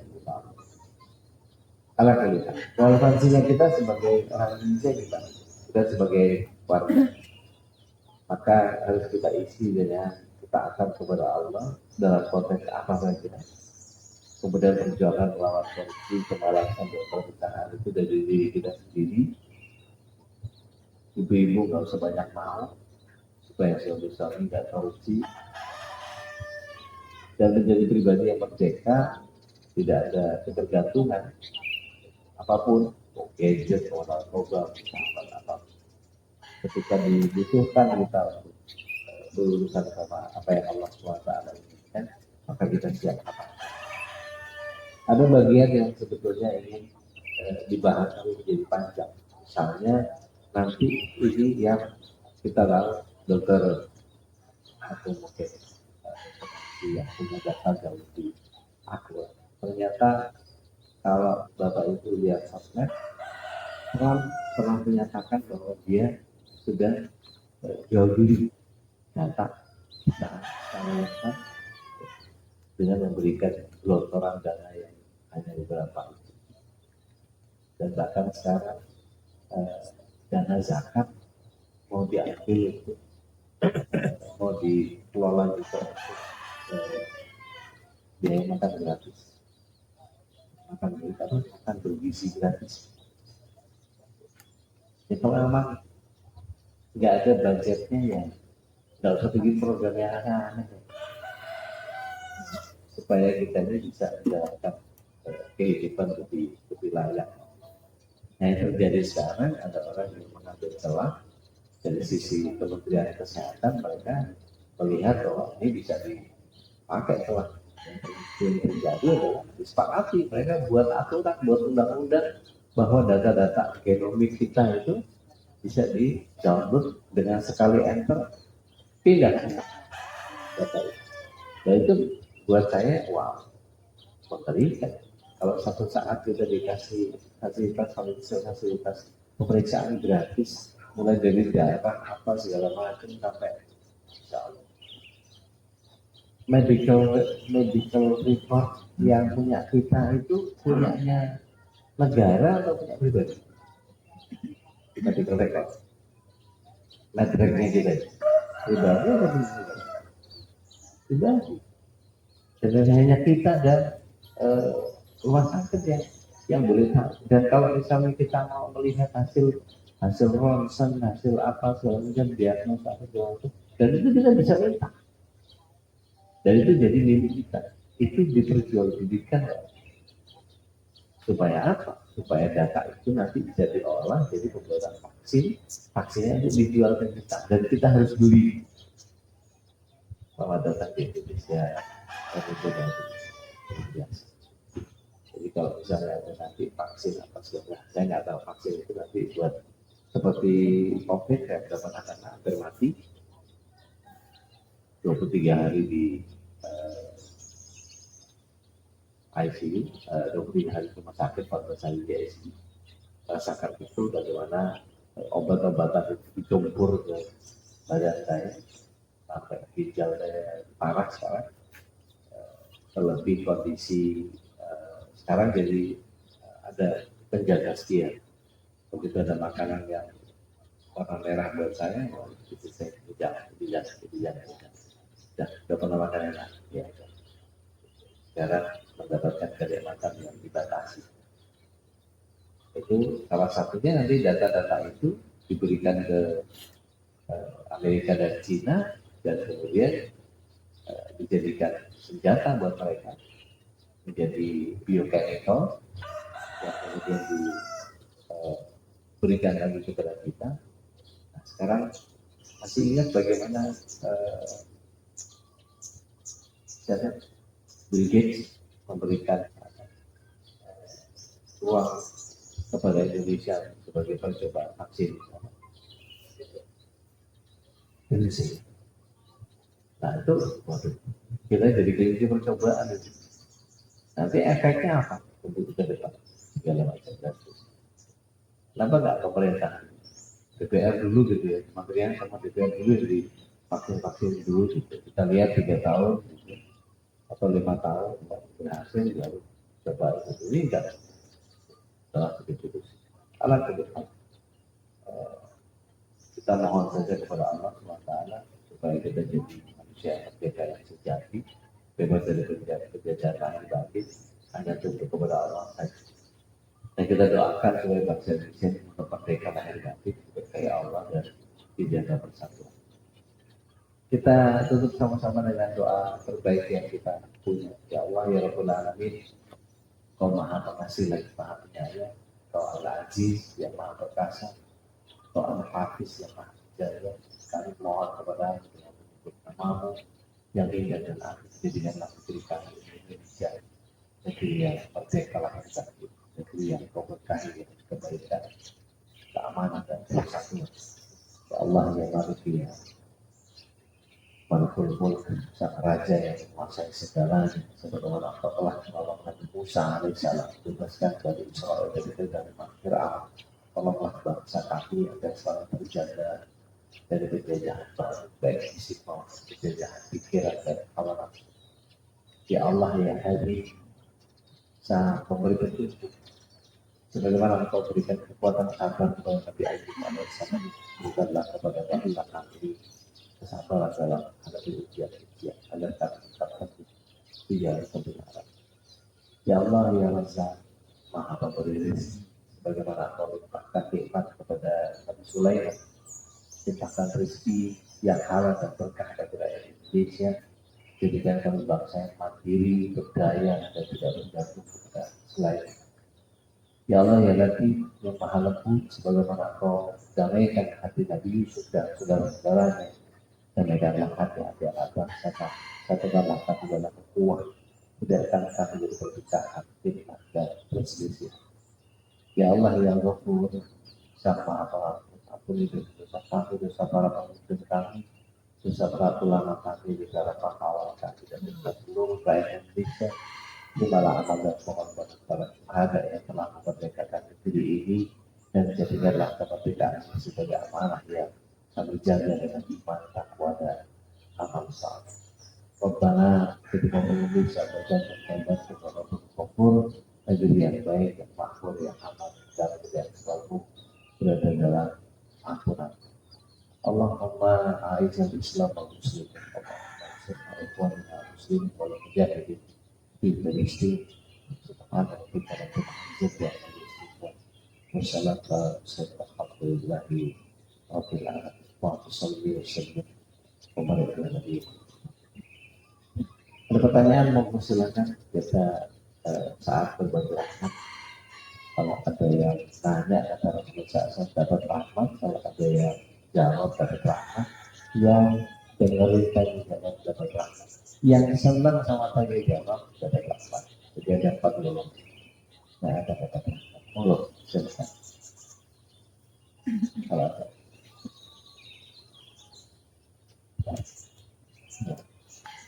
ala kita relevansinya kita sebagai orang Indonesia kita sebagai warga maka harus kita isi dengan ketaatan kepada Allah dalam konteks apa saja kemudian perjuangan melawan korupsi kemalasan dan permintaan itu dari diri kita sendiri ibu-ibu nggak usah banyak mau supaya suami nggak korupsi dan menjadi pribadi yang merdeka tidak ada ketergantungan apapun gadget mau narkoba apa ketika dibutuhkan kita berurusan sama apa yang Allah SWT inginkan maka kita siap apa ada bagian yang sebetulnya ingin dibahas tapi menjadi panjang Misalnya nanti ini yang kita tahu dokter atau mungkin yang punya data jauh lebih akurat. Ternyata kalau Bapak Ibu lihat sosmed, Trump pernah menyatakan bahwa dia sudah jual beli data kita secara dengan memberikan gelontoran dana yang hanya beberapa itu. Dan bahkan sekarang dana zakat mau diambil itu mau dikelola juga untuk biaya makan gratis, makan bergizi gratis. Ya, kalau memang nggak ada budgetnya ya nggak usah bikin program yang aneh-aneh supaya kita ini bisa menjalankan kehidupan lebih layak. Nah, yang terjadi sekarang ada orang yang mengambil celah dari sisi Kementerian Kesehatan, mereka melihat bahwa ini bisa dipakai celah. Yang terjadi adalah disepakati, mereka buat aturan, buat undang-undang bahwa data-data genomik kita itu bisa di-download dengan sekali enter pindah data itu. Dan itu buat saya wow, mengerikan. Kalau satu saat kita dikasih fasilitas pemeriksaan gratis, mulai dari darah apa segala macam sampai medical report yang punya kita itu punyanya negara atau punya pribadi? Medical record, medreknya kita pribadi atau pribadi? Dan hanya kita dan rumah sakit yang boleh tahu. Dan kalau misalnya kita mau melihat hasil ronsen, hasil apa segala macam diagnosa segala macam, dan itu kita bisa minta. Dan itu jadi milik kita. Itu diperjualbelikan supaya apa? Supaya data itu nanti bisa diolah jadi pembuatan vaksin. Vaksinnya itu dijual ke kita dan kita harus beli. Bahwa data di Indonesia itu biasa. Jadi kalau misalnya ada nanti vaksin apa segala, saya nggak tahu vaksin itu nanti buat seperti COVID ya, berapa akan hampir mati 23 hari di ICU, 23 hari rumah sakit, 14 hari di ICU. Rasakan itu bagaimana obat-obatan itu dicampur ke badan saya sampai ginjal saya parah sekarang, terlebih kondisi sekarang jadi ada penjaga setia. Begitu ada makanan yang warna merah buat saya, itu saya jangan. Sudah pernah makan enak, ya. Sekarang mendapatkan kenikmatan yang dibatasi. Itu salah satunya nanti data-data itu diberikan ke Amerika dan Cina dan kemudian dijadikan senjata buat mereka, menjadi biochemical yang kemudian diberikan lagi kepada kita. Nah, sekarang masih ingat bagaimana Bill Gates memberikan uang kepada Indonesia sebagai percobaan vaksin. Nah itu, waduh, kita jadi kelinci percobaan itu. Nanti efeknya apa untuk kita depan? Segala macam drastis. Kenapa nggak pemerintah? DPR dulu gitu ya, kementerian sama DPR dulu jadi vaksin dulu gitu. Kita lihat 3 tahun gitu, atau 5 tahun berhasil baru coba itu. Ini enggak setelah begitu. Alat ke depan. Kita mohon saja kepada Allah SWT supaya kita jadi manusia merdeka yang sejati, bebas dari penjajahan yang batin, hanya tunduk kepada Allah saja. Dan kita doakan supaya bangsa Indonesia untuk merdeka lahir batin, berkaya Allah dan dijaga bersatu. Kita tutup sama-sama dengan doa terbaik yang kita punya. Ya Allah, ya Rabbul Alamin, Kau Maha Pengasih lagi Maha Penyayang, Kau Al-Aziz yang Maha Perkasa, Kau Al-Hafiz yang Maha Jaya. Kami mohon kepada dengan menyebut namamu yang indah dan agung, jadikanlah negeri kami Indonesia, negeri yang merdeka lahir batin, negeri yang kau berkahi dengan kebaikan, keamanan dan kesatuan. Ya Allah ya manusia, Malikul Mulk, sang raja yang menguasai segalanya, sebagaimana Allah telah menolong Nabi Musa alaihissalam bebaskan dari Israel dari kezaliman Fir'aun. Tolonglah bangsa kami agar selalu terjaga dari penjajahan baik fisik maupun penjajahan pikiran dan hawa nafsu. Ya Allah ya Hadi, sang pemberi petunjuk, sebagaimana Engkau berikan kekuatan sabar kepada Nabi Ayub alaihissalam, berikanlah kepada kami kesabaran dalam menghadapi ujian-ujian agar kami tetap teguh di jalan kebenaran. Ya Allah ya Razzaq, Maha Pemberi rezeki, sebagaimana Engkau limpahkan nikmat kepada Nabi Sulaiman, limpahkan rezeki yang halal dan berkah bagi rakyat Indonesia, jadikan kami bangsa yang mandiri, berdaya, dan tidak bergantung kepada selain. Ya Allah ya Latif, yang Maha Lembut, sebagaimana Engkau damaikan hati Nabi Yusuf dan saudara-saudaranya, damaikanlah hati-hati anak bangsa kami, satukanlah kami dalam ukhuwah, biarkan kami dari perpecahan, fitnah dan perselisihan. Ya Allah ya Ghafur, Sang Maha Pengampun, ampuni dosa kami, dosa para pemimpin kami, dosa para ulama kami, dosa para kawan kami, dan dosa seluruh rakyat Indonesia. Terimalah amal dan pengorbanan para syuhada yang telah memerdekakan negeri ini, dan jadikanlah kemerdekaan sebagai amanah yang kami jaga dengan iman, takwa, dan amal saleh. Rabbana ketika mengumpulkan dan kepada Ghafur, negeri yang baik, yang makmur, yang aman, dan yang selalu berada dalam ampunan. Allahumma a'izal Islam wal muslimin, Allahumma ansur ikhwanina muslimin wal mujahidin fi Palestin, subhanahu wa ta'ala jalla wa ala. Wassalamualaikum warahmatullahi wabarakatuh. Ada pertanyaan, mau silakan. Kita saat berbagi rahmat, kalau ada yang tanya kata Rasulullah saya dapat rahmat, kalau ada yang jawab dapat rahmat, yang dengarkan jangan dapat rahmat, yang senang sama tanya jawab dapat rahmat. Jadi ada 40. Nah, ada kata rahmat. Mulu, silakan. Kalau ada.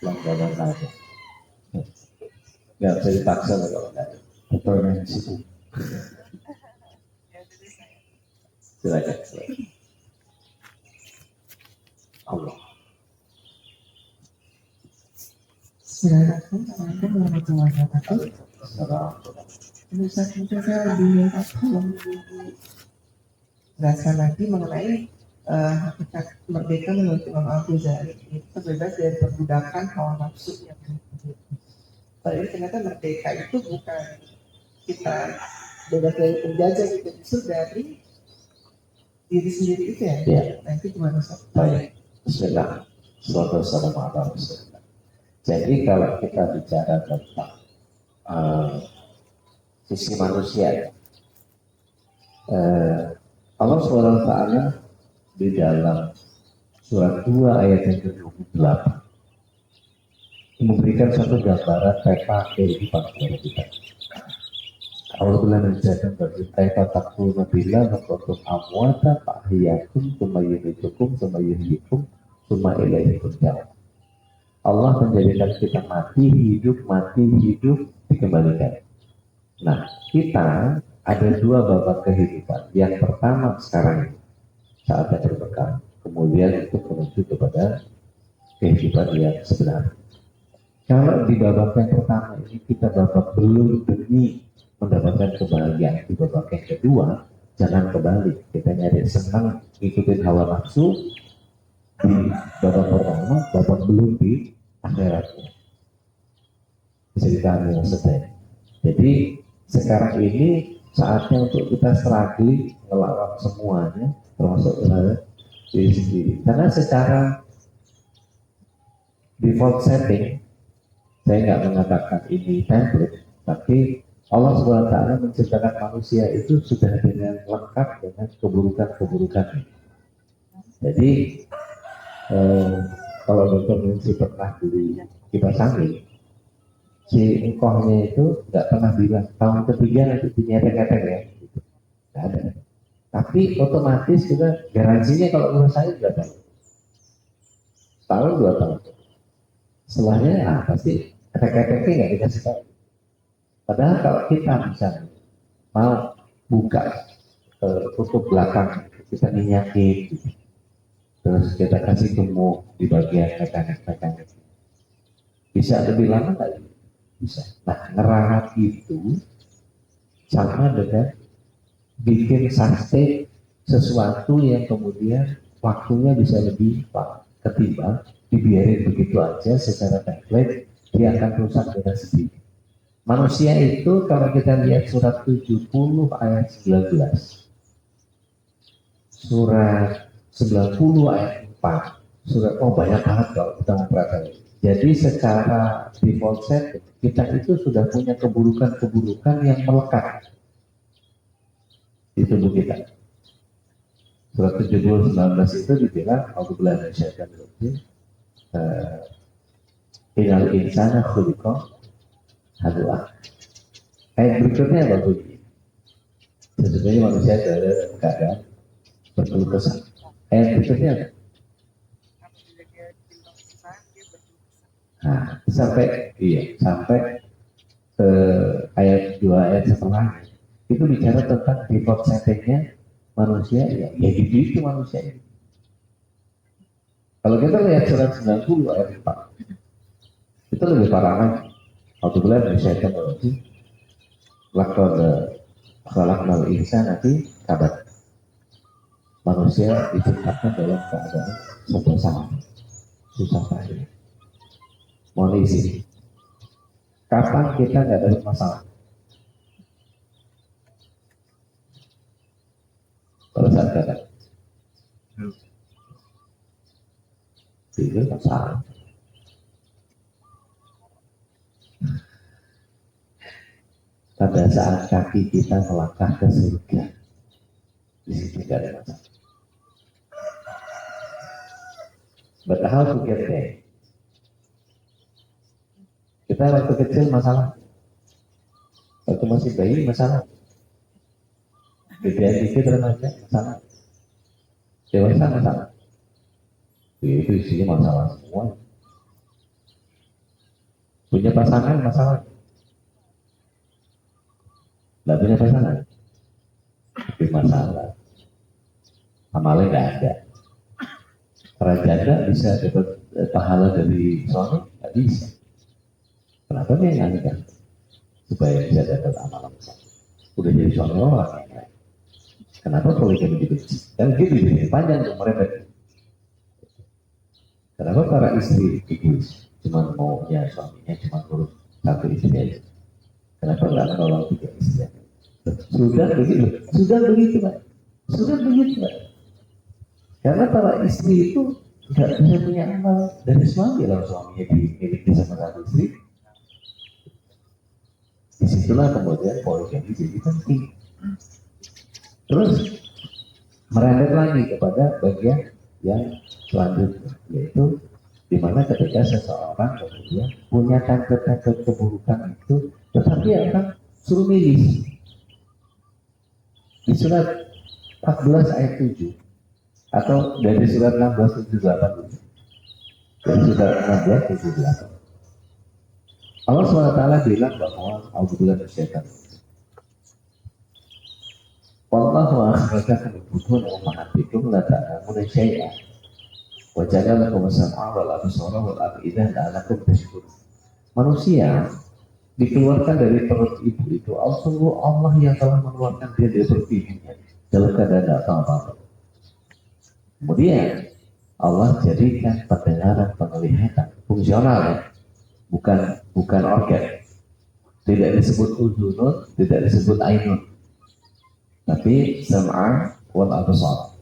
Langganan aja. Nggak bisa dipaksa kalau nggak ada. Pertanyaan situ. Silakan. Allah. Assalamualaikum warahmatullahi wabarakatuh. Ustaz, mungkin saya lebih minta tolong jelaskan lagi mengenai hakikat merdeka menurut Imam Al-Ghazali, itu bebas dari perbudakan hawa nafsu yang jadi ternyata merdeka itu bukan kita bebas dari penjajah, itu justru dari diri sendiri itu ya. Ya. Nah itu gimana Ustaz? Baik. Bismillah. Assalamualaikum. Jadi kalau kita bicara tentang sisi manusia, Allah SWT di dalam surat 2 ayat yang ke-28 memberikan satu gambaran peta kehidupan kita. Allah bilang menjadikan berjutai patakul nabila nakotum amwata fa'hiyakum sumayyuhidukum sumayyuhidukum sumayyuhidukum turja'un. Allah menjadikan kita mati, hidup, dikembalikan. Nah, kita ada dua babak kehidupan. Yang pertama sekarang saatnya berbekal, kemudian itu menuju kepada kehidupan yang sebenarnya. Kalau di babak yang pertama ini kita babak belum demi mendapatkan kebahagiaan, di babak yang kedua jangan kebalik, kita nyari senang ikutin hawa nafsu. Di babak pertama, babak belum di akhiratnya. Bisa dipahami maksudnya. Jadi sekarang ini saatnya untuk kita struggling melawan semuanya, termasuk diri sendiri. Karena secara default setting, saya nggak mengatakan ini template, tapi Allah SWT menciptakan manusia itu sudah dengan lengkap dengan keburukan-keburukannya. Jadi kalau dokter Nancy pernah beli kipas angin, si engkohnya itu nggak pernah bilang tahun ketiga nanti dinyeteng-nyeteng ya, gitu. Nggak ada. Tapi otomatis juga garansinya kalau menurut saya juga tahun 2 tahun. Setelahnya pasti efek-efeknya nggak dikasih tahu. Padahal kalau kita misalnya mau buka tutup belakang, kita minyakin, terus kita kasih gemuk di bagian mekanik, bisa lebih lama nggak? Bisa. Nah, ngerawat itu sama dengan bikin sustain sesuatu yang kemudian waktunya bisa lebih ketimbang dibiarin begitu aja secara template, dia akan rusak dengan sendiri. Manusia itu kalau kita lihat surat 70 ayat 19, surat 90 ayat 4, surat banyak banget kalau kita memperhatikan. Jadi secara default set kita itu sudah punya keburukan-keburukan yang melekat di tubuh kita. Surat 70 19 itu dibilang Alhamdulillah syaitan rajim Innal insana khuliqa halu'a. Ayat berikutnya apa bunyi? Sesungguhnya manusia dalam keadaan berkeluh kesah. Ayat berikutnya apa? Nah, sampai ayat 2 ayat setelahnya itu bicara tentang default settingnya manusia ya gitu itu manusia ini. Kalau kita lihat surat 90 ayat 4 itu lebih parah lagi. Alhamdulillah dari syaitan rajim laqad khalaqnal insana fi kabad. Manusia diciptakan dalam keadaan serba salah, susah payah. Mohon izin, kapan kita nggak ada masalah? Pada saat kadang itu masalah. Pada saat kaki kita melangkah ke surga, di situ tidak ada masalah. But how to get there? Kita waktu kecil masalah, waktu masih bayi masalah, gedean dikit remaja masalah, dewasa masalah. Itu isinya masalah semua. Punya pasangan masalah, nggak punya pasangan, tapi masalah. Amalnya nggak ada. Para janda bisa dapat pahala dari suami, nggak bisa. Kenapa dia nggak nikah? Supaya bisa dapat amalan. Udah jadi suami orang. Kenapa poligami dibenci? Dan gitu panjang untuk mereka. Kenapa para istri egois? Cuma maunya suaminya cuma ngurus satu istri aja. Kenapa nggak menolong 3 istri? Sudah begitu, Pak. Karena para istri itu nggak bisa punya amal dari suami, kalau suaminya dimiliki sama satu istri. Disitulah kemudian poligami jadi penting. Terus merembet lagi kepada bagian yang selanjutnya, yaitu dimana ketika seseorang kemudian punya tangkap keburukan itu, tetapi akan suruh milih. Di surat 14 ayat 7 atau dari surat 16 78, dari surat 16 78, Allah SWT bilang bahwa Alhamdulillah syaitan wallahu akhrajakum min butuni ummahatikum la ta'lamuna syai'an wa ja'ala lakum as-sam'a wal absara wal af'idah la'allakum tashkurun. Manusia dikeluarkan dari perut ibu itu, Allah yang telah mengeluarkan dia dari perut ibunya dalam keadaan tidak tahu apa-apa. Kemudian Allah jadikan pendengaran, penglihatan fungsional, ya, bukan organ. Tidak disebut udhunun, tidak disebut ainun, tapi sam'a wal absar.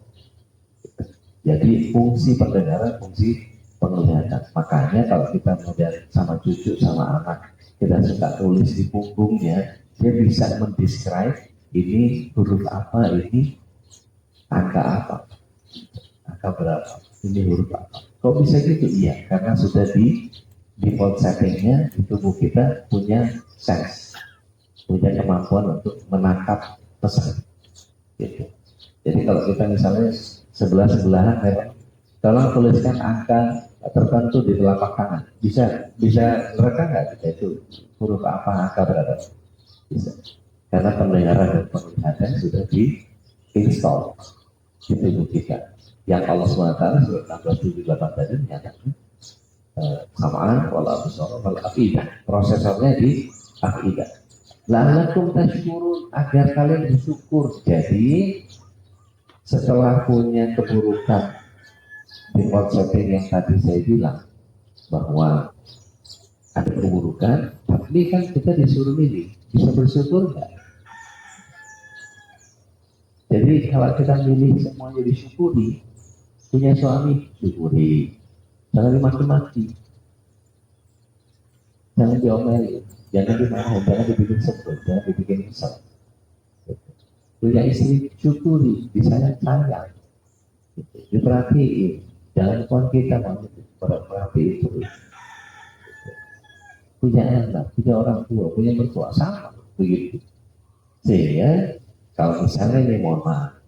Jadi fungsi pendengaran, fungsi penglihatan. Makanya kalau kita kemudian sama cucu, sama anak, kita suka tulis di punggungnya, dia bisa mendescribe ini huruf apa, ini angka apa, angka berapa, ini huruf apa. Kok bisa gitu? Iya, karena sudah di default settingnya di tubuh kita punya sense, punya kemampuan untuk menangkap pesan. Gitu. Jadi kalau kita misalnya sebelah-sebelahan, tolong tuliskan angka tertentu di telapak tangan. Bisa mereka nggak kita itu huruf apa, angka berapa? Bisa. Karena pendengaran dan penglihatan sudah di-install di tubuh kita. Yang Allah SWT surat 1678 tadi menyatakan samaan wala absar wal afidah. Prosesornya di afidah. La'allakum tashkurun, agar kalian bersyukur. Jadi setelah punya keburukan di konsepnya yang tadi saya bilang bahwa ada keburukan, tapi kan kita disuruh milih, bisa bersyukur nggak? Jadi kalau kita milih semuanya disyukuri, punya suami syukuri, jangan dimaki-maki, jangan diomeli, jangan dimarahin, jangan dibikin sebel, jangan dibikin kesel. Punya istri syukuri, disayang-sayang, diperhatiin, jangan lupa kita mau perhatiin terus. Punya anak, punya orang tua, punya mertua sama begitu. Sehingga kalau misalnya ini mohon maaf,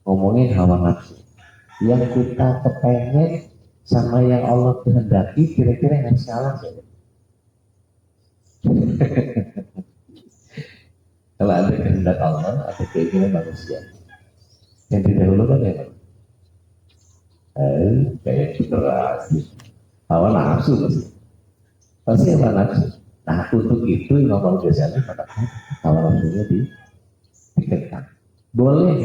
ngomongin hawa nafsu, yang kita kepengen sama yang Allah kehendaki, kira-kira yang salah saja. Kalau ada kehendak Allah, ada keinginan manusia. Yang didahulukan ya, kayak beneran, hawa nafsu pasti hawa nafsu. Nah untuk itu Imam Al-Ghazali mengatakan hawa nafsunya dikekang. Boleh,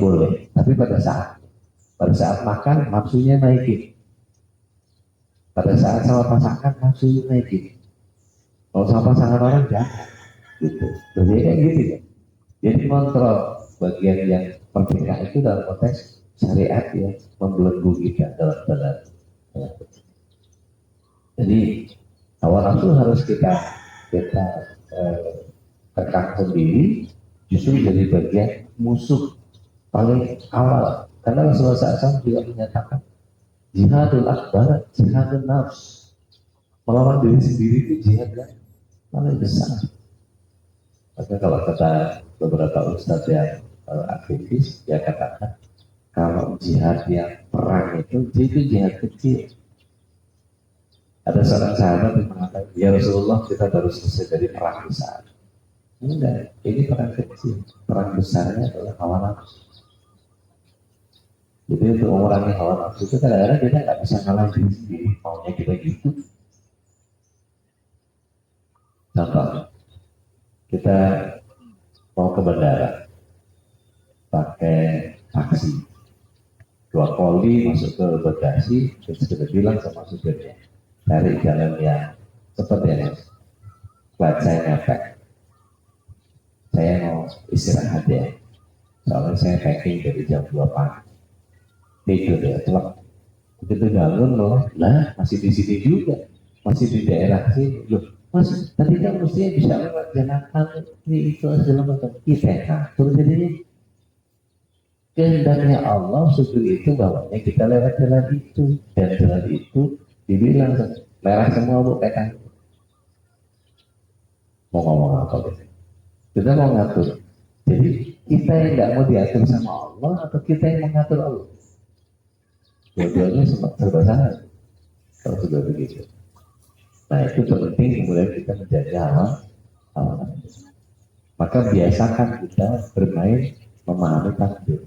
tapi pada saat makan nafsunya naikin. Pada saat sama pasangan nafsunya naikin. Kalau sama pasangan orang jangan. Gitu. Jadi kayak gitu ya. Jadi kontrol bagian yang merdeka itu dalam konteks syariat ya, membelenggu kita dalam. Ya. Jadi hawa nafsu harus kita tekan sendiri, justru jadi bagian musuh paling awal. Karena Rasulullah SAW juga menyatakan jihadul akbar, jihadul nafs, melawan diri sendiri itu jihad yang paling besar. Maka kalau kata beberapa ustadz yang aktivis, dia katakan kalau jihad yang perang itu jihad kecil. Ada seorang sahabat yang mengatakan, ya Rasulullah kita baru selesai dari perang besar. Enggak, ini perang kecil. Perang besarnya adalah hawa nafsu. Jadi untuk mengurangi hawa nafsu itu kadang-kadang kita nggak bisa ngalah diri sendiri, maunya kita gitu. Contoh, kita mau ke bandara pakai taksi, 2 koli masuk ke bagasi, terus kita bilang sama supirnya cari jalan yang cepat ya mas, buat saya ngepek, saya mau istirahat ya, soalnya saya packing dari jam 2 pagi, tidur ya, telak. Begitu bangun loh, lah masih di sini juga, masih di daerah sini loh. Mas, tadi kan mestinya bisa lewat jalan ini itu segala macam. Kita ngatur jadinya. Kehendaknya Allah supaya itu bawahnya kita lewat jalan itu, dan jalan itu dibilang merah semua bu pekan. Mau ngomong apa gitu? Kita mau ngatur. Jadi kita yang nggak mau diatur sama Allah atau kita yang mengatur Allah? Dua-duanya serba salah. Kalau sudah begitu. Nah itu penting kemudian kita menjaga hawa. Maka biasakan kita bermain memahami takdir.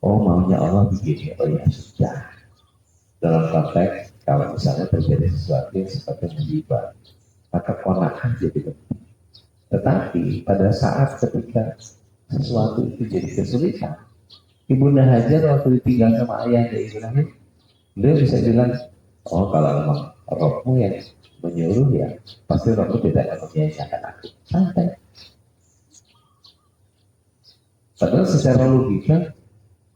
Oh maunya Allah begini, oh ya sudah. Dalam konteks kalau misalnya terjadi sesuatu yang sifatnya musibah, maka kona'ah jadi penting. Tetapi pada saat ketika sesuatu itu jadi kesulitan, Ibunda Hajar waktu ditinggal sama ayahnya Ibrahim, beliau bisa bilang, oh kalau memang rohmu yang menyuruh ya, pasti rohmu tidak akan menyanyiakan aku. Santai. Padahal secara logika,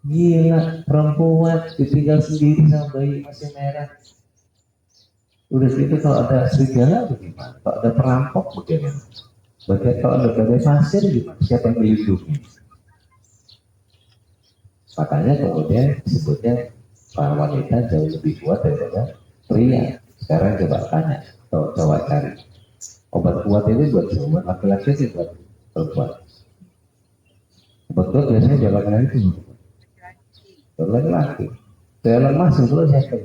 gila perempuan ditinggal sendiri sama bayi masih merah. Udah gitu kalau ada serigala bagaimana? Kalau ada perampok bagaimana? Kalau ada badai pasir gimana? Siapa yang melindungi? Makanya kemudian disebutnya para wanita jauh lebih kuat daripada pria. Sekarang coba tanya, coba cari obat kuat ini buat semua laki-laki sih buat perempuan. Betul, biasanya jalan itu laki-laki. Saya lemah sebetulnya siapa?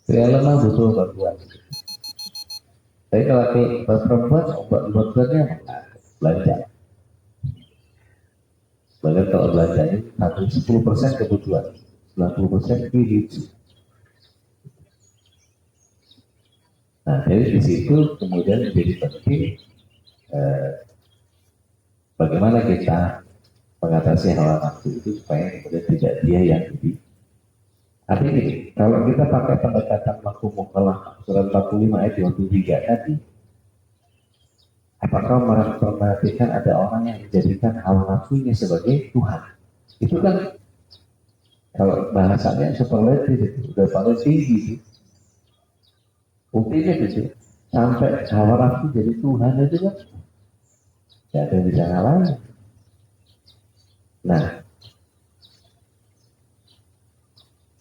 Saya lemah butuh bantuan. Tapi kalau perempuan, obat-obatnya belanja. Bahkan kalau belanjanya 10% kebutuhan, 90% hidup. Nah, dari di situ kemudian menjadi penting eh, bagaimana kita mengatasi hawa nafsu itu supaya kemudian tidak dia yang jadi. Artinya gini, kalau kita pakai pendekatan maku mukalah surat 45 ayat 23 tadi, apakah memperhatikan ada orang yang menjadikan hawa nafsunya sebagai Tuhan? Itu kan kalau bahasanya superlatif itu udah paling tinggi. Buktinya gitu, sampai hawa nafsu jadi Tuhan itu kan tidak ada yang bisa ngalahin. Nah,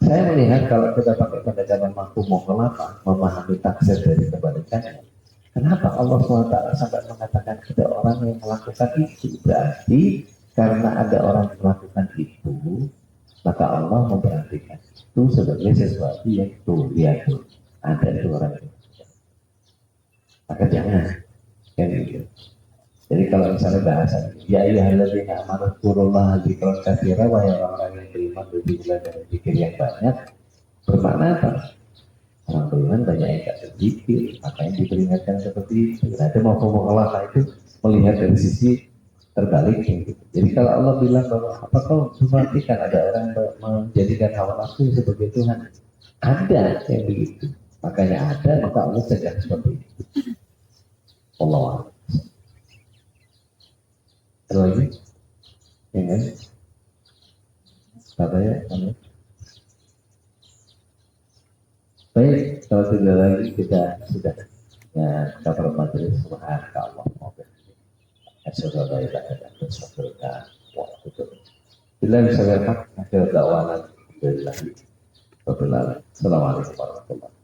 saya melihat kalau kita pakai pendekatan mafhumul mukhalafa, memahami tafsir dari kebalikannya, kenapa Allah SWT sampai mengatakan ada orang yang melakukan itu? Berarti karena ada orang yang melakukan itu, maka Allah memperhatikan itu sebagai sesuatu yang tuh, lihat tuh, ada itu orang itu. Maka jangan, kan gitu. Jadi kalau misalnya bahasa ya ayyuhalladzina amanu dzkurullah dzikran katsira, wahai orang-orang yang beriman berzikirlah dengan zikir yang banyak, bermakna apa? Orang beriman banyak yang tak berzikir, makanya diperingatkan seperti itu. Nah, itu mau Allah itu melihat dari sisi terbalik gitu. Jadi kalau Allah bilang bahwa apa kau memperhatikan ada orang menjadikan hawa nafsu sebagai Tuhan, ada yang begitu. Makanya ada, maka Allah cegah seperti itu. Allah. Lagi, ya kan? Katanya, baik, kalau tidak lagi kita sudah ya cover majelis subhanallah maupun asyhadu an la ilaha illa anta astaghfiruka wa atubu ilaik. Bila bisa berhak akhir dakwana billahi wa bilal. Assalamualaikum warahmatullahi wabarakatuh.